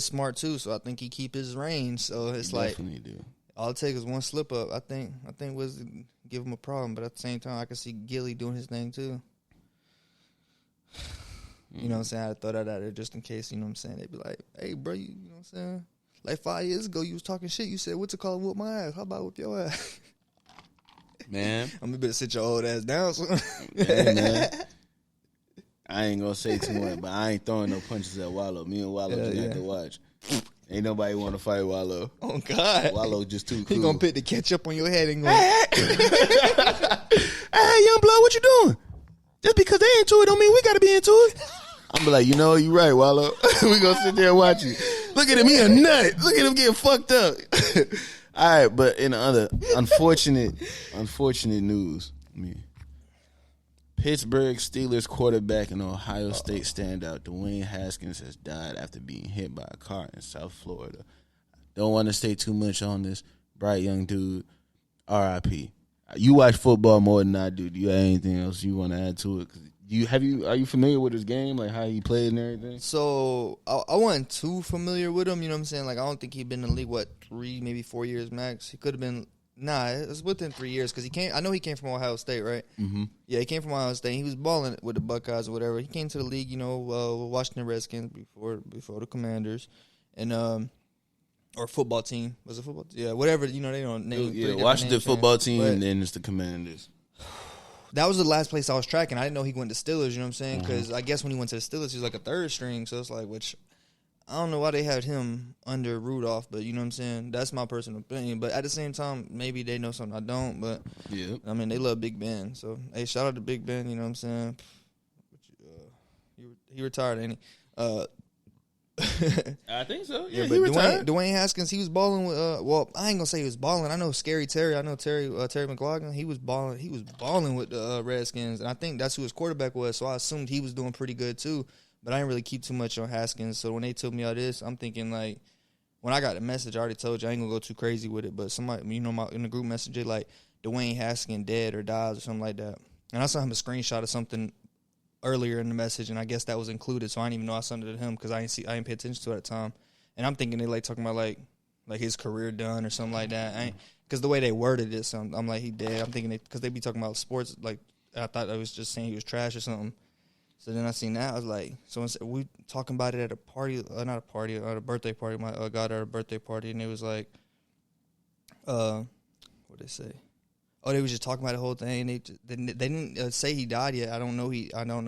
smart too, so I think he keep his range. So it's definitely do. All it takes is one slip up. I think Wiz give him a problem, but at the same time, I can see Gillie doing his thing too. You know what I'm saying? I had to throw that out there just in case, you know what I'm saying? They'd be like, hey, bro, you know what I'm saying? Like 5 years ago, you was talking shit. You said, what's it called? Whoop my ass. How about whoop your ass? Man. I'm going to better sit your old ass down. Yeah, man. I ain't going to say too much, but I ain't throwing no punches at Wallow. Me and Wallow just have to watch. Ain't nobody want to fight Wallow. Oh, God. Wallow just too cool. He going to put the ketchup on your head and go, hey, young blood, what you doing? Just because they into it don't mean we got to be into it. I'm be like, you right, Wallow. We gonna sit there and watch you. Look at him, he a nut. Look at him getting fucked up. All right, but in other unfortunate news, Pittsburgh Steelers quarterback and Ohio State standout Dwayne Haskins has died after being hit by a car in South Florida. Don't want to say too much on this. Bright young dude. R.I.P. You watch football more than I do. Do you have anything else you want to add to it? Are you familiar with his game, like how he played and everything? So I wasn't too familiar with him. You know what I'm saying? Like I don't think he'd been in the league 3, maybe 4 years max. He could have been. Nah, it was within 3 years because he came. I know he came from Ohio State, right? Mm-hmm. Yeah, he came from Ohio State. He was balling with the Buckeyes or whatever. He came to the league, Washington Redskins before the Commanders, and or football team. Was it football? Yeah, whatever. They don't name. Yeah, Washington football team, and then it's the Commanders. That was the last place I was tracking. I didn't know he went to Steelers. You know what I'm saying? Because I guess when he went to the Steelers, he was like a third string. So it's like, which I don't know why they had him under Rudolph, but you know what I'm saying? That's my personal opinion. But at the same time, maybe they know something I don't. But, Yeah. I mean, they love Big Ben. So, hey, shout out to Big Ben, you know what I'm saying? He retired, ain't he? I think so. Yeah, but he retired. Dwayne Haskins, he was balling with. Well, I ain't gonna say he was balling. I know Scary Terry. I know Terry McLaughlin. He was balling. He was balling with the Redskins, and I think that's who his quarterback was. So I assumed he was doing pretty good too. But I didn't really keep too much on Haskins. So when they told me all this, I'm thinking like, when I got the message, I already told you I ain't gonna go too crazy with it. But somebody, you know, in the group message, they like Dwayne Haskins dead or dies or something like that. And I saw him a screenshot of something earlier in the message, and I guess that was included, so I didn't even know I sent it to him because I didn't pay attention to it at the time. And I'm thinking they like talking about like his career done or something like that. Because the way they worded it, so I'm like, he dead. I'm thinking because they be talking about sports, like I thought I was just saying he was trash or something. So then I seen that, I was like, someone said we talking about it at a party, not a party, at a birthday party. My got at a birthday party, and it was like, what did they say? Oh, they was just talking about the whole thing. They didn't say he died yet. I don't know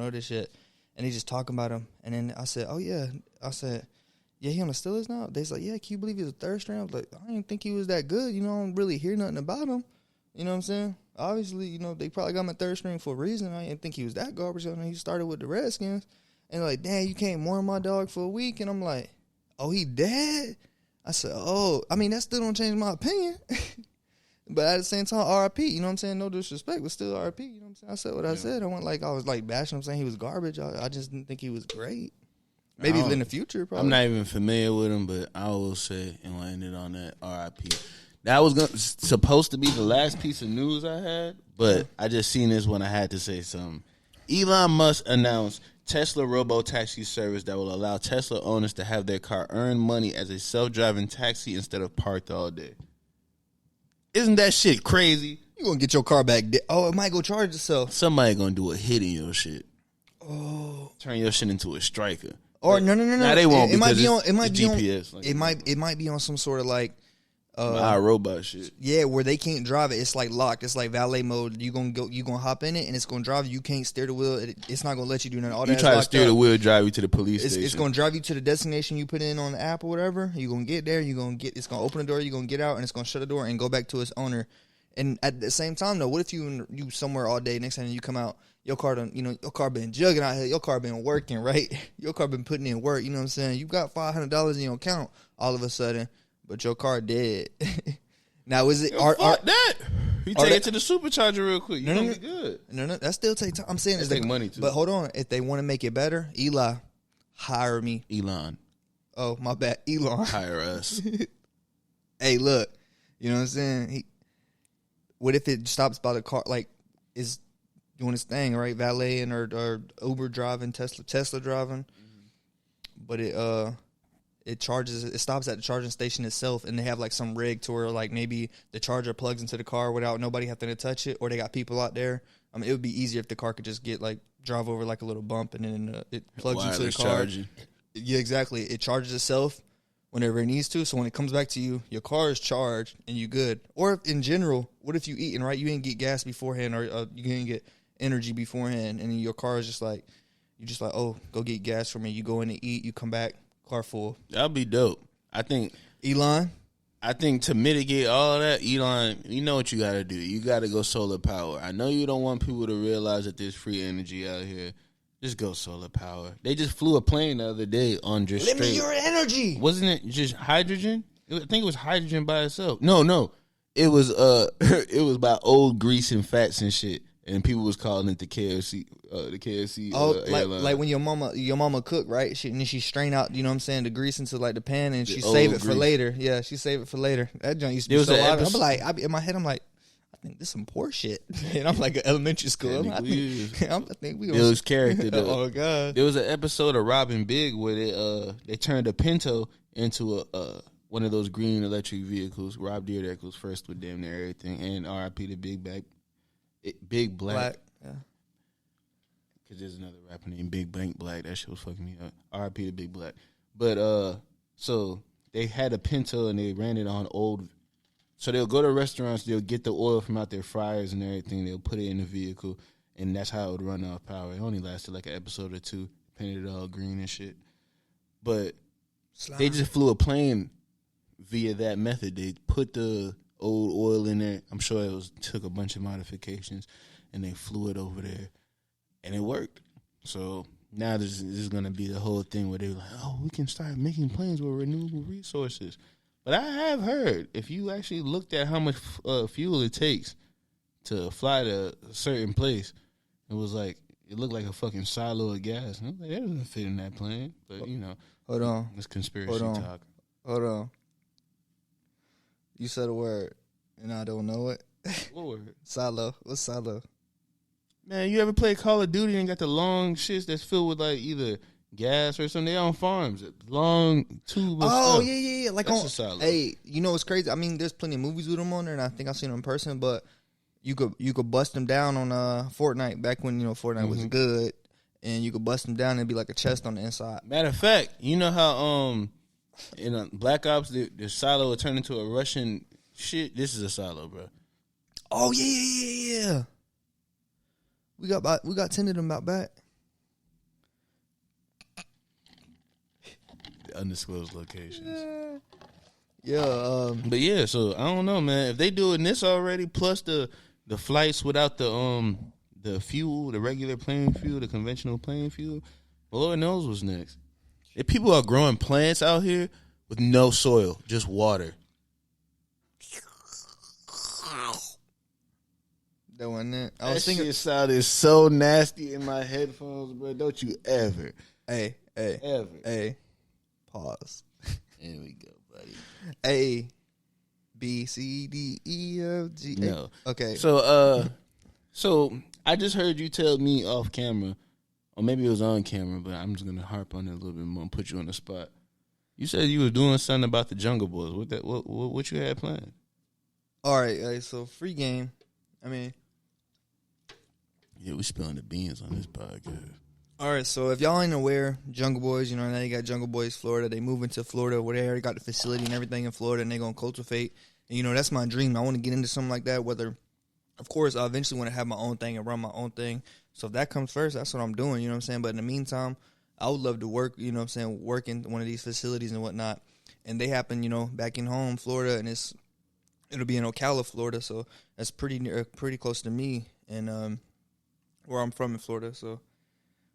this yet. And they just talking about him. And then I said, oh yeah. I said, yeah, he on the Steelers now? They was like, yeah, can you believe he was a third string? I was like, I didn't think he was that good. You know, I don't really hear nothing about him. You know what I'm saying? Obviously, you know, they probably got him at third string for a reason. I didn't think he was that garbage. I mean, he started with the Redskins. And like, damn, you can't mourn my dog for a week. And I'm like, oh, he dead? I said, oh, I mean, that still don't change my opinion. But at the same time, R.I.P., you know what I'm saying? No disrespect, but still R.I.P., you know what I'm saying? I said what I said. I was like bashing him, saying he was garbage. I just didn't think he was great. Maybe in the future, probably. I'm not even familiar with him, but I will say and landed on that R.I.P. That was supposed to be the last piece of news I had, but I just seen this when I had to say something. Elon Musk announced Tesla robo-taxi service that will allow Tesla owners to have their car earn money as a self-driving taxi instead of parked all day. Isn't that shit crazy? You gonna get your car back. It might go charge itself. Somebody gonna do a hit in your shit. Oh. Turn your shit into a striker. Or no. Nah, they won't. It might be on. GPS. It might be on some sort of like robot shit. Yeah, where they can't drive it. It's like locked. It's like valet mode. You gonna hop in it, and it's gonna drive you. You can't steer the wheel. It's not gonna let you do nothing. All you that try to steer the wheel, drive you to the police station. It's gonna drive you to the destination you put in on the app or whatever. You gonna get there. It's gonna open the door. You gonna get out, and it's gonna shut the door and go back to its owner. And at the same time, though, what if you somewhere all day? Next time you come out, your car been jugging out here. Your car been working, right? Your car been putting in work. You know what I'm saying? You got $500 in your account all of a sudden, but your car dead. Now is it? Fuck that. You take it to the supercharger real quick. You gonna be good. No, that still take time. I'm saying it take money too. But hold on, if they want to make it better, Eli, hire me. Elon. Oh my bad, Elon. Hire us. Hey, look, you know what I'm saying? What if it stops by the car? Like, is doing his thing, right? Valeting or Uber driving, Tesla driving, but it charges. It stops at the charging station itself, and they have like some rig to where like maybe the charger plugs into the car without nobody having to touch it, or they got people out there. I mean, it would be easier if the car could just get like drive over like a little bump, and then it plugs into the car. Charging. Yeah, exactly. It charges itself whenever it needs to. So when it comes back to you, your car is charged and you good. Or in general, what if you eating, right? You didn't get gas beforehand, or you didn't get energy beforehand, and your car is just like, you just like, oh, go get gas for me. You go in to eat, you come back, car full. That'll be dope. I think to mitigate all that, Elon, you know what you got to do. You got to go solar power. I know you don't want people to realize that there's free energy out here. Just go solar power. They just flew a plane the other day on just Let me your energy. Wasn't it just hydrogen? I think it was hydrogen by itself. No. It was it was by old grease and fats and shit. And people was calling it the KFC. Like when your mama cook, right? And then she strain out, you know what I'm saying, the grease into like the pan, and she save it for later. Yeah, she save it for later. That joint used to be so obvious. I'm like, in my head, I'm like, I think this is some poor shit. And I'm like an elementary school. I think we. It was character though. Oh god. There was an episode of Robbing Big where they turned a Pinto into one of those green electric vehicles. Rob Dyrdek was first with damn near everything, and R.I.P. to Big Black. Yeah. Because there's another rapper named Big Bank Black. That shit was fucking me up. R.I.P. to Big Black. But so they had a Pinto and they ran it on old. So they'll go to restaurants, they'll get the oil from out their fryers and everything, they'll put it in the vehicle, and that's how it would run off power. It only lasted like an episode or two, painted it all green and shit. But They just flew a plane via that method. They put the old oil in there. I'm sure took a bunch of modifications, and they flew it over there, and it worked. So now this is going to be the whole thing where they're like, oh, we can start making planes with renewable resources. But I have heard, if you actually looked at how much fuel it takes to fly to a certain place, it looked like a fucking silo of gas. And I was like, that doesn't fit in that plane. But, hold on. It's conspiracy talk. Hold on. You said a word, and I don't know it. What word? Silo. What's silo? Man, you ever play Call of Duty and got the long shits that's filled with like either gas or something? They on farms, long tube of stuff. Yeah. Like that's a silo. Hey, you know what's crazy? I mean, there's plenty of movies with them on there, and I think I've seen them in person. But you could bust them down on Fortnite back when Fortnite was good, and you could bust them down and be like a chest on the inside. Matter of fact, you know how in Black Ops the silo would turn into a Russian shit. This is a silo, bro. Oh yeah. We got 10 of them out back. Undisclosed locations. Yeah. But yeah, so I don't know, man. If they doing this already, plus the flights without the fuel, the regular plane fuel, the conventional plane fuel, Lord knows what's next. If people are growing plants out here with no soil, just water. That wasn't it. I That was thinking. shit sounded so nasty in my headphones, bro. Don't you ever. Hey. Pause. There we go, buddy. A, B, C, D, E, F, G. No. Okay. So I just heard you tell me off camera, or maybe it was on camera, but I'm just gonna harp on it a little bit more and put you on the spot. You said you were doing something about the Jungle Boys. What you had planned? All right. So free game. I mean. Yeah, we spilling the beans on this podcast. All right, so if y'all ain't aware, Jungle Boys, now you got Jungle Boys Florida. They moving to Florida where they already got the facility and everything in Florida, and they going to cultivate. And, that's my dream. I want to get into something like that, of course, I eventually want to have my own thing and run my own thing. So if that comes first, that's what I'm doing, you know what I'm saying? But in the meantime, I would love to work, work in one of these facilities and whatnot. And they happen, back in home, Florida, and it'll be in Ocala, Florida, so that's pretty close to me and where I'm from in Florida, so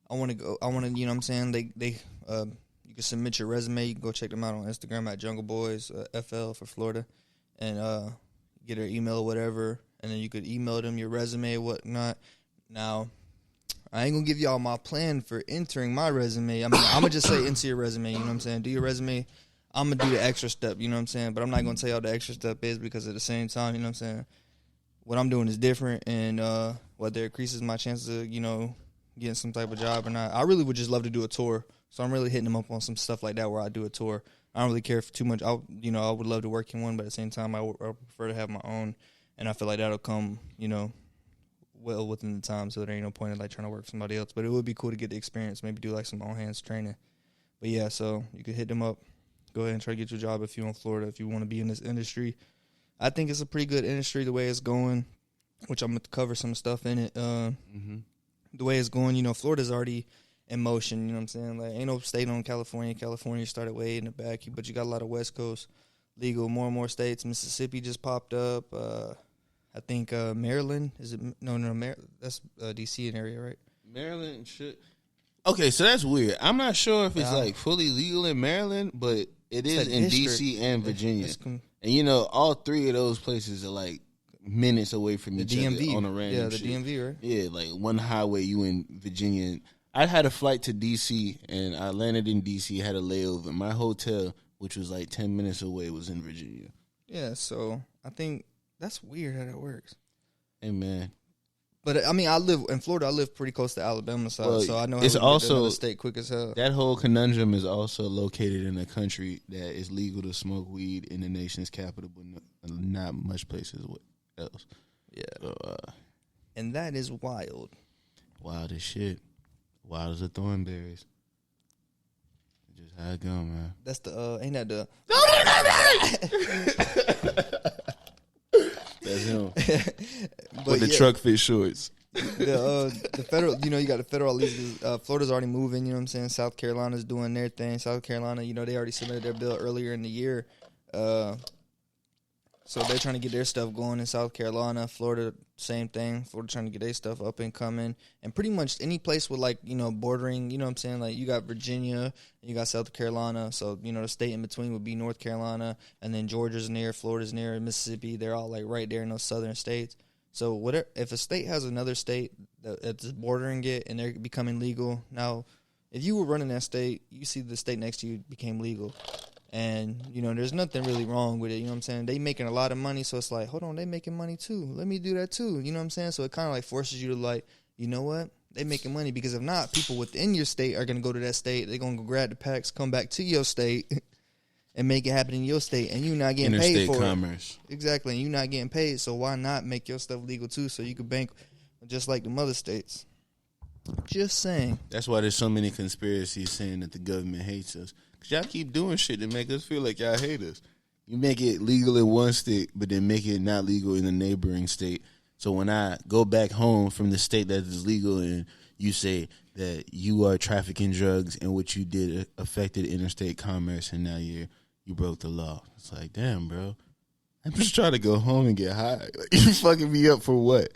I want to go. I want to, you know what I'm saying? They you can submit your resume. You can go check them out on Instagram at Jungle Boys FL for Florida, and get their email or whatever, and then you could email them your resume and whatnot. Now, I ain't gonna give y'all my plan for entering my resume. I mean, I'm gonna just say enter your resume. You know what I'm saying? Do your resume. I'm gonna do the extra step. You know what I'm saying? But I'm not gonna tell y'all the extra step is because at the same time, you know what I'm saying? What I'm doing is different, and whether it increases my chances of, getting some type of job or not. I really would just love to do a tour, so I'm really hitting them up on some stuff like that where I do a tour. I don't really care for too much. I would love to work in one, but at the same time, I prefer to have my own, and I feel like that'll come, well within the time, so there ain't no point in trying to work for somebody else. But it would be cool to get the experience, maybe do some on hands training. But yeah, so you could hit them up. Go ahead and try to get your job if you're in Florida, if you want to be in this industry. I think it's a pretty good industry the way it's going, which I'm going to cover some stuff in it. The way it's going, Florida's already in motion, you know what I'm saying? Ain't no state on California. California started way in the back, but you got a lot of West Coast legal, more and more states. Mississippi just popped up. I think Maryland, is it? No, that's D.C. an area, right? Maryland should. Okay, so that's weird. I'm not sure if it's fully legal in Maryland, but it is in D.C. and Virginia. And all three of those places are minutes away from each other on a random the shit. DMV, right? Yeah, one highway, you in Virginia. I had a flight to D.C., and I landed in D.C., had a layover. My hotel, which was 10 minutes away, was in Virginia. Yeah, so I think that's weird how that works. Hey, man. But, I mean, I live in Florida. I live pretty close to Alabama, so I know how it's to also, get to another state quick as hell. That whole conundrum is also located in a country that is legal to smoke weed in the nation's capital, but not much places else. Yeah. So, and that is wild. Wild as shit. Wild as the thornberries. Just how it go, man. That's the, ain't that the... That's him. With the truck fit shorts. The federal, you got the federal leases. Florida's already moving, you know what I'm saying? South Carolina's doing their thing. South Carolina, they already submitted their bill earlier in the year. So they're trying to get their stuff going in South Carolina. Florida, same thing. Florida trying to get their stuff up and coming. And pretty much any place with, bordering, you know what I'm saying? Like, you got Virginia, you got South Carolina. So, the state in between would be North Carolina. And then Georgia's near, Florida's near, Mississippi. They're all, right there in those southern states. So whatever, if a state has another state that's bordering it and they're becoming legal, now, if you were running that state, you see the state next to you became legal. And, there's nothing really wrong with it, you know what I'm saying? They making a lot of money, so it's like, hold on, they making money too. Let me do that too, you know what I'm saying? So it kind of forces you to you know what? They making money, because if not, people within your state are going to go to that state. They're going to go grab the packs, come back to your state, and make it happen in your state, and you're not getting paid for commerce. It. Exactly, and you're not getting paid, so why not make your stuff legal too, so you can bank just like the mother states? Just saying. That's why there's so many conspiracies saying that the government hates us. Because y'all keep doing shit to make us feel like y'all hate us. You make it legal in one state, but then make it not legal in the neighboring state. So when I go back home from the state that is legal and you say that you are trafficking drugs and what you did affected interstate commerce and now you broke the law. It's like, damn, bro. I'm just trying to go home and get high. Like, you fucking me up for what?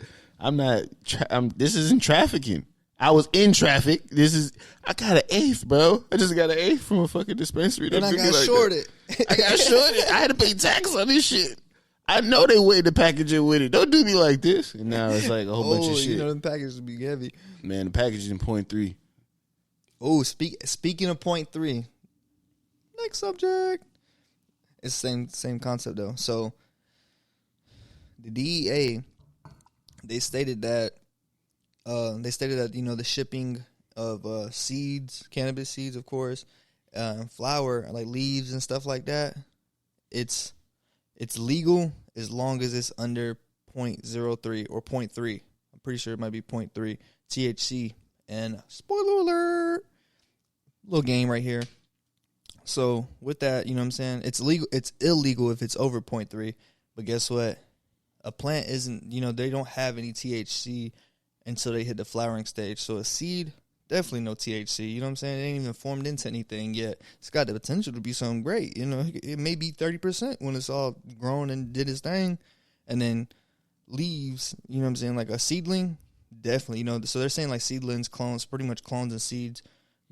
This isn't trafficking. I was in traffic. I got an eighth, bro. I just got an eighth from a fucking dispensary. And I got shorted. I got shorted. I had to pay tax on this shit. I know they weighed the packaging with it. Don't do me like this. And now it's like a whole bunch of shit. The packages would be heavy. Man, the packaging 0.3. Oh, speaking of 0.3. Next subject. It's the same concept though. So the DEA, they stated that the shipping of seeds, cannabis seeds, of course, flower, like leaves and stuff like that, it's legal as long as it's under 0.03 or 0.3. I'm pretty sure it might be 0.3 THC. And spoiler alert, little game right here. So with that, you know what I'm saying? It's legal. It's illegal if it's over 0.3. But guess what? A plant isn't, they don't have any THC until they hit the flowering stage. So a seed, definitely no THC. You know what I'm saying? It ain't even formed into anything yet. It's got the potential to be something great. It may be 30% when it's all grown and did its thing. And then leaves, you know what I'm saying? Like a seedling, definitely, So they're saying like seedlings, clones, pretty much clones and seeds.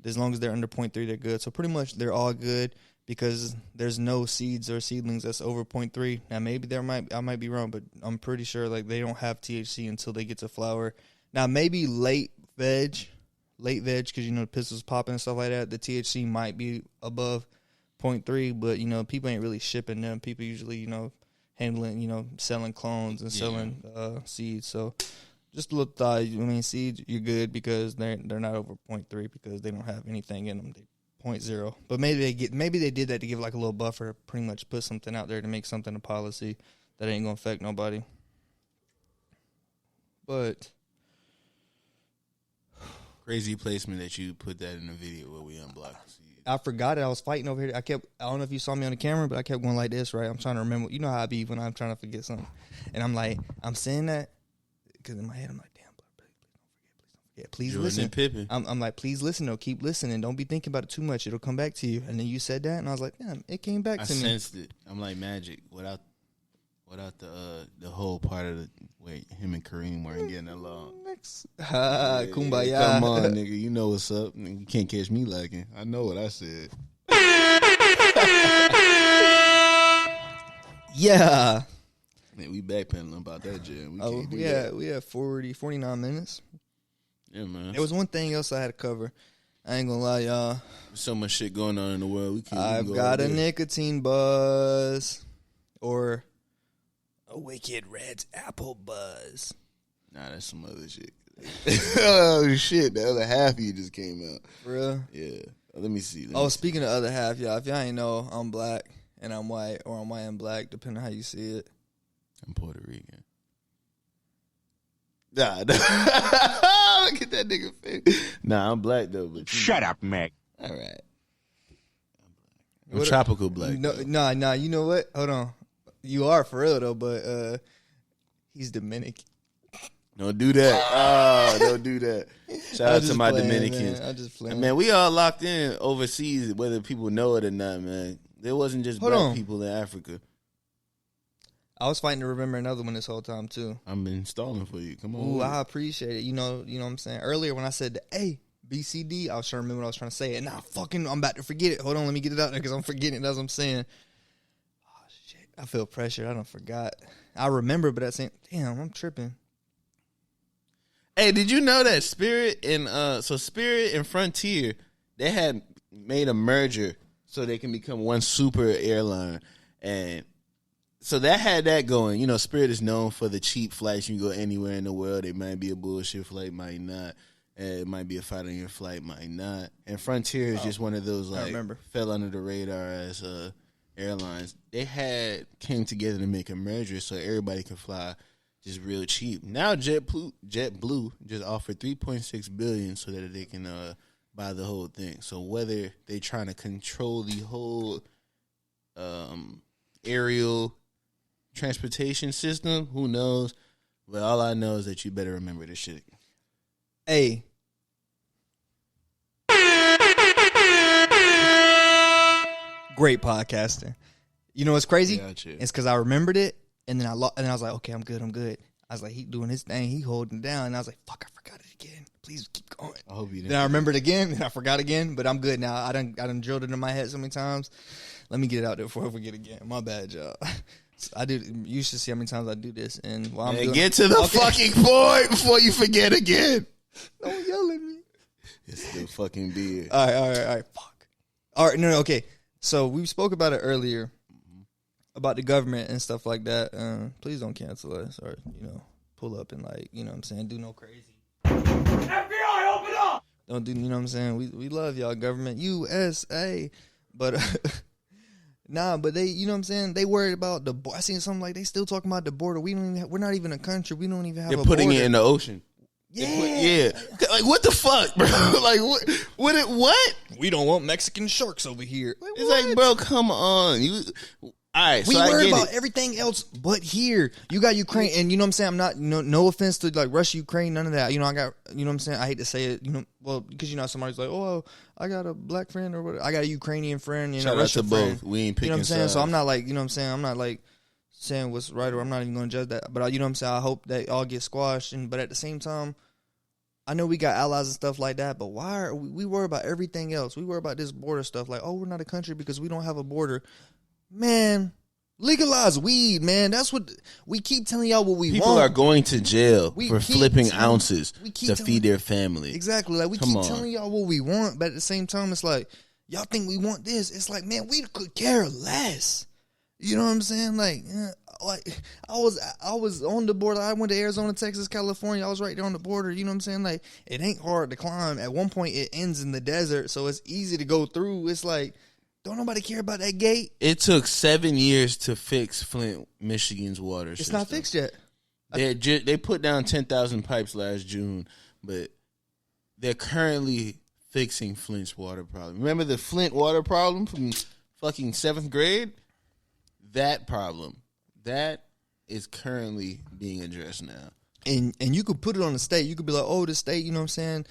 As long as they're under 0.3, they're good. So pretty much they're all good because there's no seeds or seedlings that's over 0.3. Now maybe I might be wrong, but I'm pretty sure like they don't have THC until they get to flower. Now maybe late veg, because the pistols popping and stuff like that. The THC might be above 0.3, but people ain't really shipping them. People usually handling selling clones and selling seeds. So just a little thought. Seeds, you're good because they're not over 0.3 because they don't have anything in them. They 0.0. But maybe they did that to give like a little buffer, pretty much put something out there to make something a policy that ain't gonna affect nobody. But crazy placement that you put that in the video where we unblocked. I forgot it. I was fighting over here. I don't know if you saw me on the camera, but I kept going like this, right? I'm trying to remember. You know how I be when I'm trying to forget something. And I'm saying that because in my head I'm like, damn, please don't forget. Please listen. I'm like, please listen though. Keep listening. Don't be thinking about it too much. It'll come back to you. And then you said that, and I was like, damn, it came back to me. I sensed it. I'm like magic without the whole part of the where him and Kareem weren't getting along. Kumbaya. Come on, nigga. You know what's up. You can't catch me lacking. I know what I said. Yeah. Man, we backpedaling about that, Jim. We had 49 minutes. Yeah, man. There was one thing else I had to cover. I ain't gonna lie, y'all. There's so much shit going on in the world. I've got a nicotine buzz. Or a Wicked Red's apple buzz. Nah, that's some other shit. Oh, shit. The other half of you just came out. For real? Yeah. Let me see. Speaking of other half, y'all, if y'all ain't know, I'm black and I'm white, or I'm white and black, depending on how you see it. I'm Puerto Rican. Nah. Look at that nigga face. Nah, I'm black, though. But Shut up, Mac. All right. I'm tropical black. Nah, you know what? Hold on. You are for real, though, but he's Dominican. Don't do that. Oh, don't do that. Shout out to my Dominicans. Man. I just playing. Man, we all locked in overseas, whether people know it or not, man. There wasn't just black people in Africa. I was fighting to remember another one this whole time, too. I'm installing for you. Come on. Ooh, I appreciate it. You know what I'm saying? Earlier when I said the A, B, C, D, I was trying to remember what I was trying to say. And now I'm about to forget it. Hold on, let me get it out there because I'm forgetting it as I'm saying. Oh, shit. I feel pressure. I don't forgot. I remember, but at the same, damn, I'm tripping. Hey, did you know that Spirit and Frontier, they had made a merger so they can become one super airline, and so that had that going. You know, Spirit is known for the cheap flights. You can go anywhere in the world. It might be a bullshit flight, might not. It might be a fight on your flight, might not. And Frontier is just one of those fell under the radar as airlines. They came together to make a merger so everybody can fly. Just real cheap. Now JetBlue just offered $3.6 billion so that they can buy the whole thing. So whether they trying to control the whole aerial transportation system, who knows? But all I know is that you better remember this shit. Hey. Great podcasting. You know what's crazy? It's because I remembered it. And then I was like, okay, I'm good. I was like, he doing his thing. He holding it down. And I was like, fuck, I forgot it again. Please keep going. I hope you didn't. Then I remembered again, and I forgot again. But I'm good now. I done drilled it in my head so many times. Let me get it out there before I forget again. My bad, y'all. I do. You should see how many times I do this. And while I'm doing, get to the fucking point before you forget again. Don't yell at me. It's the fucking beard. All right. Fuck. All right. No. Okay. So we spoke about it earlier. About the government and stuff like that. Please don't cancel us or, pull up and do no crazy. FBI, open up! Don't do, you know what I'm saying? We love y'all, government. USA. But, but they, you know what I'm saying? They worried about the, I seen something like they still talking about the border. We're not even a country. We don't even have a border. They're putting it in the ocean. Yeah. Like, what the fuck, bro? Like, what? We don't want Mexican sharks over here. It's like, bro, come on. All right, we worry about everything else but here. You got Ukraine, and you know what I'm saying? I'm not, no offense to like Russia, Ukraine, none of that. I got, you know what I'm saying? I hate to say it, because somebody's like, oh, I got a black friend or whatever. I got a Ukrainian friend, Shout a Russian out to friend. both. We ain't picking You know what I'm saying? sides. So I'm not like, you know what I'm saying? I'm not like saying what's right, or I'm not even going to judge that. But you know what I'm saying? I hope they all get squashed. But at the same time, I know we got allies and stuff like that, but why are we worry about everything else? We worry about this border stuff. Like, oh, we're not a country because we don't have a border. Man, legalize weed, man. That's what we keep telling y'all what we want. People are going to jail for flipping ounces to feed their family. Exactly. Like, we keep telling y'all what we want, but at the same time, it's like, y'all think we want this. It's like, man, we could care less. You know what I'm saying? Like I was on the border. I went to Arizona, Texas, California. I was right there on the border. You know what I'm saying? Like, it ain't hard to climb. At one point, it ends in the desert, so it's easy to go through. It's like, don't nobody care about that gate. It took 7 years to fix Flint, Michigan's water system. It's not fixed yet. They put down 10,000 pipes last June, but they're currently fixing Flint's water problem. Remember the Flint water problem from fucking 7th grade? That problem, that is currently being addressed now. And you could put it on the state. You could be like, oh, the state, you know what I'm saying?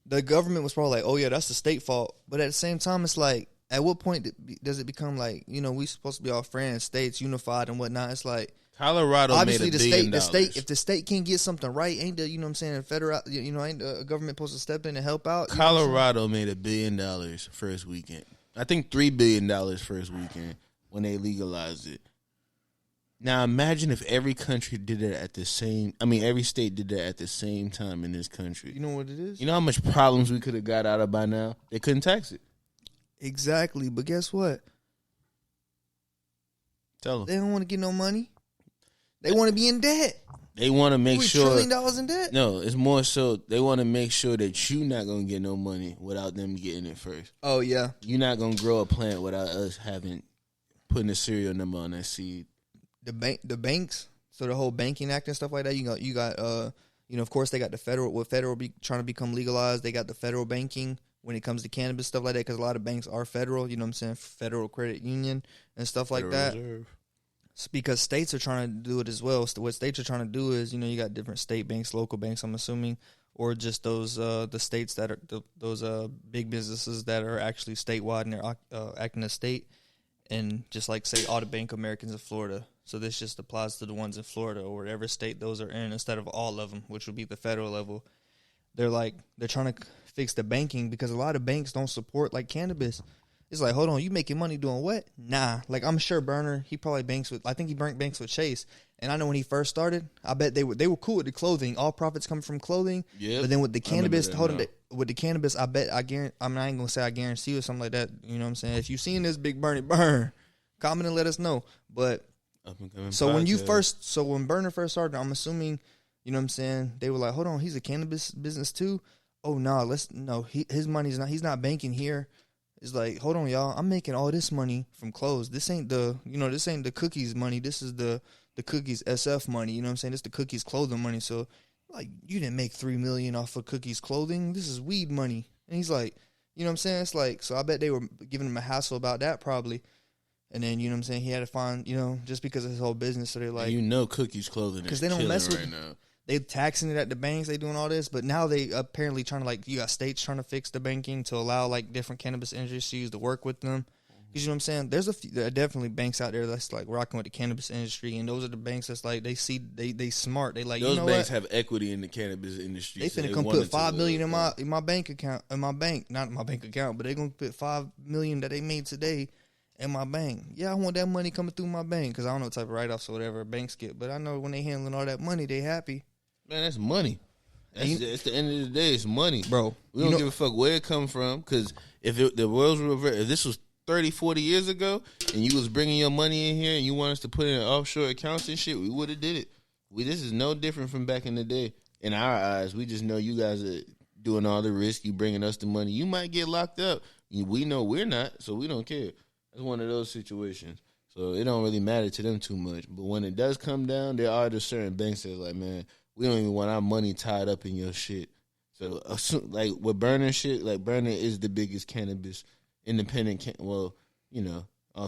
The government was probably like, oh, yeah, that's the state fault. But at the same time, it's like, at what point does it become like, we supposed to be all friends, states, unified and whatnot? It's like, Colorado obviously made $1 billion. the state, if the state can't get something right, ain't the, you know what I'm saying, federal, ain't the government supposed to step in and help out? Colorado made $1 billion first weekend. I think $3 billion first weekend when they legalized it. Now imagine if every country did it every state did that at the same time in this country. You know what it is? You know how much problems we could have got out of by now? They couldn't tax it. Exactly, but guess what? Tell them. They don't want to get no money. They want to be in debt. They want to make sure $1 trillion in debt. No, it's more so they want to make sure that you're not gonna get no money without them getting it first. Oh yeah, you're not gonna grow a plant without us putting a serial number on that seed. The banks. So the whole banking act and stuff like that. You got of course they got the federal. With federal trying to become legalized, they got the federal banking when it comes to cannabis stuff like that. Because a lot of banks are federal. You know what I'm saying? Federal Credit Union and stuff like that. Reserve. It's because states are trying to do it as well. So what states are trying to do is, you got different state banks, local banks, I'm assuming, or just those the states that are those big businesses that are actually statewide and they're acting as state, and just like say all the Bank Americans in Florida. So this just applies to the ones in Florida or whatever state those are in instead of all of them, which would be the federal level. They're trying to fix the banking because a lot of banks don't support like cannabis. It's like, hold on, you making money doing what? Nah. Like, I'm sure Berner, he probably banks with Chase. And I know when he first started, I bet they were cool with the clothing. All profits come from clothing. Yeah. But then with the cannabis, with the cannabis, I bet I guarantee, I ain't gonna say I guarantee you or something like that. You know what I'm saying? If you seen this big Bernie burn, comment and let us know. But so when Berner first started, I'm assuming, you know what I'm saying, they were like, hold on, he's a cannabis business too? Oh no, his money's not, he's not banking here. It's like, hold on, y'all. I'm making all this money from clothes. This ain't the cookies money. This is the cookies SF money. You know what I'm saying? This the cookies clothing money. So, like, you didn't make $3 million off of cookies clothing. This is weed money. And he's like, you know what I'm saying? It's like, so I bet they were giving him a hassle about that probably. And then, you know what I'm saying, he had to find, just because of his whole business. So they're like, cookies clothing because they don't mess with right now. They taxing it at the banks. They doing all this, but now they apparently trying to you got states trying to fix the banking to allow different cannabis industries to work with them. Because you know what I'm saying. There are definitely banks out there that's rocking with the cannabis industry, and those are the banks that's they smart. They those banks have equity in the cannabis industry. They finna come put $5 million in my bank account, not in my bank account, but they gonna put $5 million that they made today in my bank. Yeah, I want that money coming through my bank because I don't know what type of write-offs or whatever banks get, but I know when they handling all that money, they happy. Man, that's money. It's the end of the day. It's money, bro. We don't give a fuck where it come from. Because if the world's reversed, if this was 30, 40 years ago, and you was bringing your money in here, and you want us to put it in offshore accounts and shit, we would have did it. This is no different from back in the day. In our eyes, we just know you guys are doing all the risk. You bringing us the money. You might get locked up. We know we're not, so we don't care. It's one of those situations. So it don't really matter to them too much. But when it does come down, there are just certain banks that's like, man, we don't even want our money tied up in your shit. So, with Berner shit, Berner is the biggest cannabis independent, all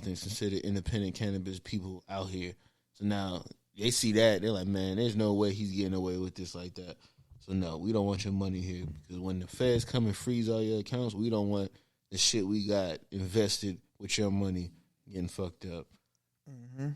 things considered, independent cannabis people out here. So now they see that, they're like, man, there's no way he's getting away with this like that. So no, we don't want your money here. Because when the feds come and freeze all your accounts, we don't want the shit we got invested with your money getting fucked up. Mm-hmm.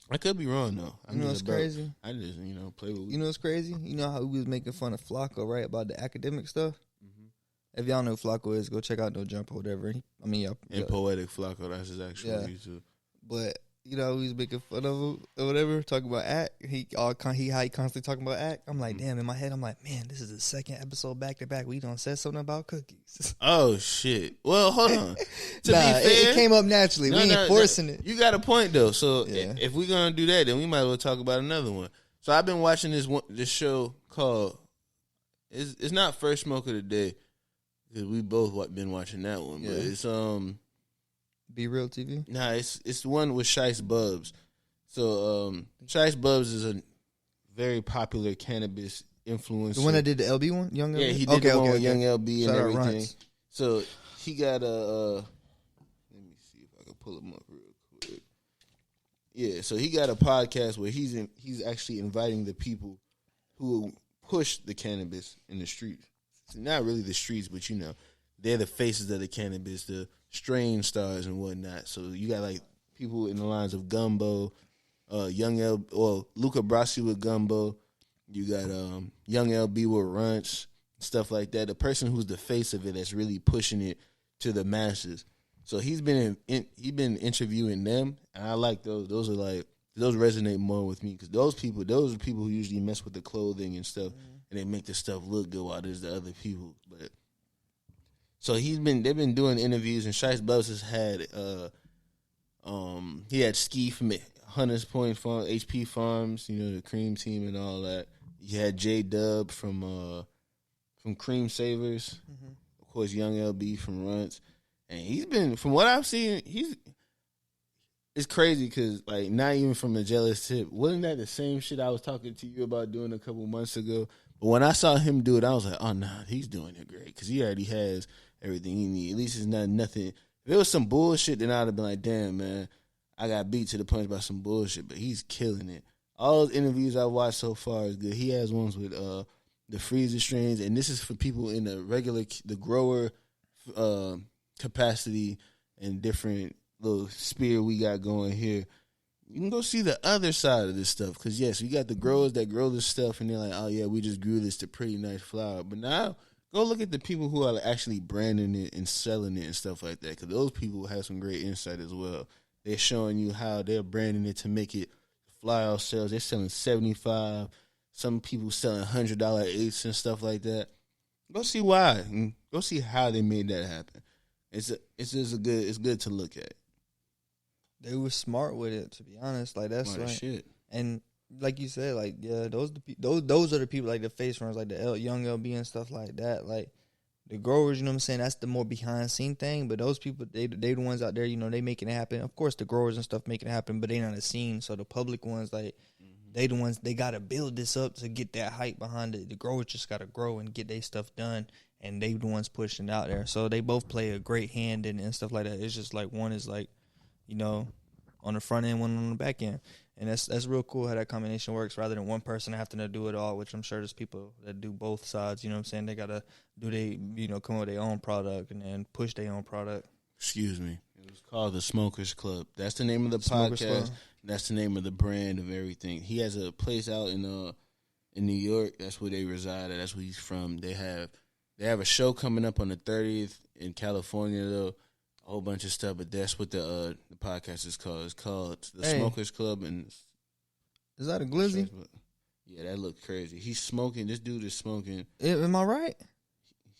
I could be wrong though. You know what's crazy? I just play with. You know what's crazy? You know how we was making fun of Flacco, right? About the academic stuff. Mm-hmm. If y'all know who Flacco is, go check out No Jump or whatever. Y'all. And Poetic Flacco, that's his actual YouTube. But we was making fun of him or whatever, talking about act. He constantly talking about act. I'm like, damn. In my head, I'm like, man, this is the second episode back to back. We done said something about cookies. Oh shit. Well, hold on. To be fair, it came up naturally. We ain't forcing it. You got a point though. So if we're gonna do that, then we might as well talk about another one. So I've been watching this show called it's not First Smoke of the Day because we both been watching that one, but it's Be Real TV. Nah, it's the one with Shice Bubs. So Shice Bubs is a very popular cannabis influencer. The one that did the LB one, Young LB. Yeah, he did the one with Young LB Shout and everything. Runs. So he got a. Let me see if I can pull him up real quick. Yeah, so he got a podcast where he's actually inviting the people who push the cannabis in the streets. Not really the streets, but they're the faces of the cannabis, the strain stars and whatnot. So you got people in the lines of Gumbo, Young L, or Luca Brasi with Gumbo. You got Young LB with Runts, stuff like that. The person who's the face of it that's really pushing it to the masses. So he's been interviewing them, and I like those. Those resonate more with me because those are people who usually mess with the clothing and stuff, and they make the stuff look good while there's the other people. But so they've been doing interviews, and Shice Bubs has had he had Ski from Hunters Point Farm, HP Farms, the Cream Team and all that. You had J Dub from Cream Savers, of course, Young LB from Runts, and he's been, from what I've seen, it's crazy because not even from a jealous tip. Wasn't that the same shit I was talking to you about doing a couple months ago? But when I saw him do it, I was like, oh nah, he's doing it great because he already has everything he needs. At least it's not nothing. If it was some bullshit, then I'd have been like, damn man, I got beat to the punch by some bullshit, but he's killing it. All those interviews I've watched so far is good. He has ones with the freezer strains, and this is for people in the grower capacity and different little spear we got going here. You can go see the other side of this stuff, because yes, we got the growers that grow this stuff, and they're like, oh yeah, we just grew this to pretty nice flower. But now, go look at the people who are actually branding it and selling it and stuff like that, because those people have some great insight as well. They're showing you how they're branding it to make it fly off sales. They're selling $75. Some people selling $100 eighths and stuff like that. Go see why. And go see how they made that happen. It's good to look at. They were smart with it, to be honest. Like that's Smart like shit. And like you said, like yeah, those are the people like the face runners, like the young LB and stuff like that. Like the growers, you know what I'm saying? That's the more behind scene thing. But those people, they the ones out there, you know, they making it happen. Of course, the growers and stuff making it happen, but they not the scene. So the public ones, like they the ones, they gotta build this up to get that hype behind it. The growers just gotta grow and get their stuff done, and they the ones pushing it out there. So they both play a great hand and stuff like that. It's just like one is like, you know, on the front end, one on the back end. And that's real cool how that combination works, rather than one person having to do it all, which I'm sure there's people that do both sides, you know what I'm saying? They got to come up with their own product and then push their own product. Excuse me. It was called the Smokers Club. That's the name of the Smokers podcast. Club. That's the name of the brand of everything. He has a place out in New York. That's where they reside at. That's where he's from. They have a show coming up on the 30th in California, though. A whole bunch of stuff, but that's what the podcast is called. It's called the Smokers Club. And is that a glizzy? Yeah, that looked crazy. He's smoking. This dude is smoking. Am I right?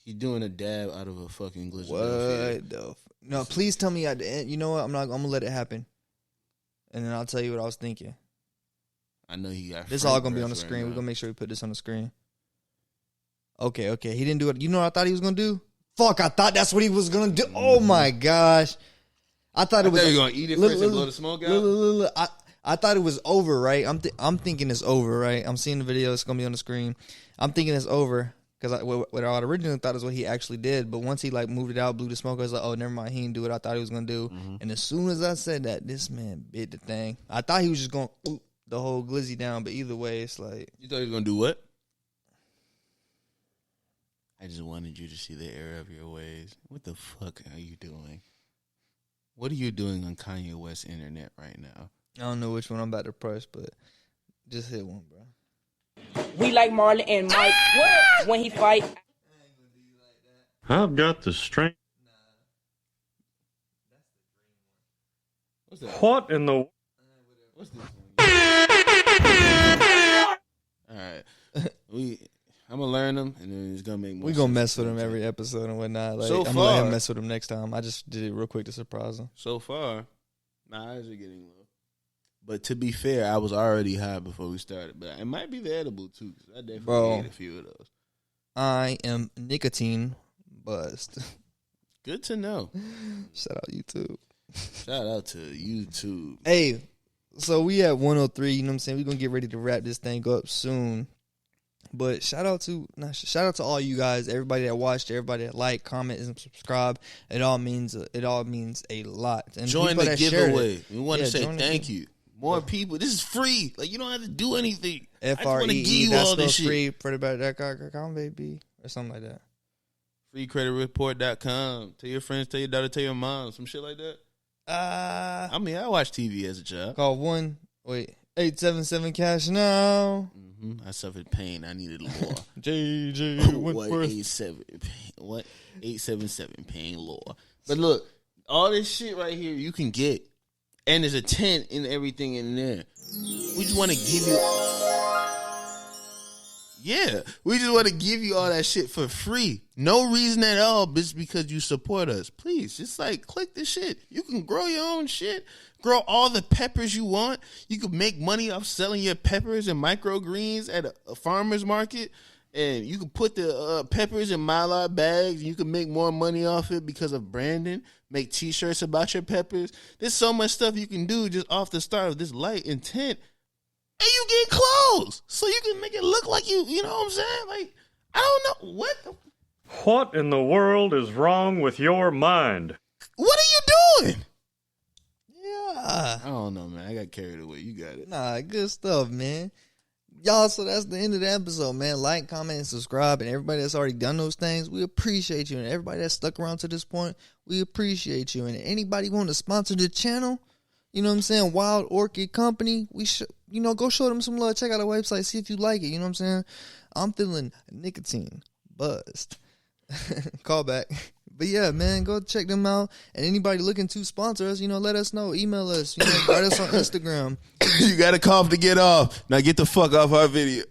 He's doing a dab out of a fucking glizzy. What the? No, please tell me at the end. You know what? I'm gonna let it happen, and then I'll tell you what I was thinking. I know he got. This all gonna be on the screen. We're gonna make sure we put this on the screen. Okay. He didn't do it. You know what I thought he was gonna do? Fuck, I thought that's what he was going to do. Oh, my gosh. I thought he was going to eat it first and blow the smoke out? Look. I thought it was over, right? I'm thinking it's over, right? I'm seeing the video. It's going to be on the screen. I'm thinking it's over because what I originally thought is what he actually did. But once he like moved it out, blew the smoke, I was like, oh, never mind. He didn't do what I thought he was going to do. Mm-hmm. And as soon as I said that, this man bit the thing. I thought he was just going to the whole glizzy down. But either way, it's like. You thought he was going to do what? I just wanted you to see the error of your ways. What the fuck are you doing? What are you doing on Kanye West's internet right now? I don't know which one I'm about to press, but just hit one, bro. We like Marlon and Mike. What? When he fight. I've got the strength. What's that? What in the... What's this one? All right. I'm going to learn them, and then it's going to make more We're going to mess with him every episode and whatnot. Like, I'm going to let him mess with him next time. I just did it real quick to surprise him. So far, my eyes are getting low. But to be fair, I was already high before we started. But it might be the edible, too, because I definitely ate a few of those. I am nicotine buzzed. Good to know. Shout out YouTube. Shout out to YouTube. Hey, so we at 103, you know what I'm saying? We're going to get ready to wrap this thing up soon. But shout out to all you guys, everybody that watched, everybody that liked, comment, and subscribe. It all means a lot. And join the giveaway. We want to say thank you. More people. This is free. Like, you don't have to do anything. FREE. That's all this free. FreddieBack.com, baby, or something like that. FreeCreditReport.com. Tell your friends, tell your daughter, tell your mom, some shit like that. I mean, I watched TV as a child. Call 877 cash now. I suffered pain. I needed law. JJ Wentworth. 877 pain law. But look, all this shit right here you can get, and there's a tent and everything in there. We just want to give you. Yeah, we just want to give you all that shit for free. No reason at all, just because you support us. Please, just like click this shit. You can grow your own shit. Grow all the peppers you want. You can make money off selling your peppers and microgreens at a farmer's market. And you can put the peppers in Mylar bags. You can make more money off it because of branding. Make T-shirts about your peppers. There's so much stuff you can do just off the start of this light intent. And you get clothes. So you can make it look like you know what I'm saying? Like, I don't know. What in the world is wrong with your mind? What are you doing? Yeah. I don't know, man. I got carried away. You got it. Nah, good stuff, man. Y'all, so that's the end of the episode, man. Like, comment, and subscribe. And everybody that's already done those things, we appreciate you. And everybody that's stuck around to this point, we appreciate you. And anybody want to sponsor the channel, you know what I'm saying, Wild Orchid Company, go show them some love. Check out our website, see if you like it. You know what I'm saying? I'm feeling nicotine buzzed. Call back. But yeah, man, go check them out. And anybody looking to sponsor us, let us know. Email us. Write us on Instagram. You got to cough to get off. Now get the fuck off our video.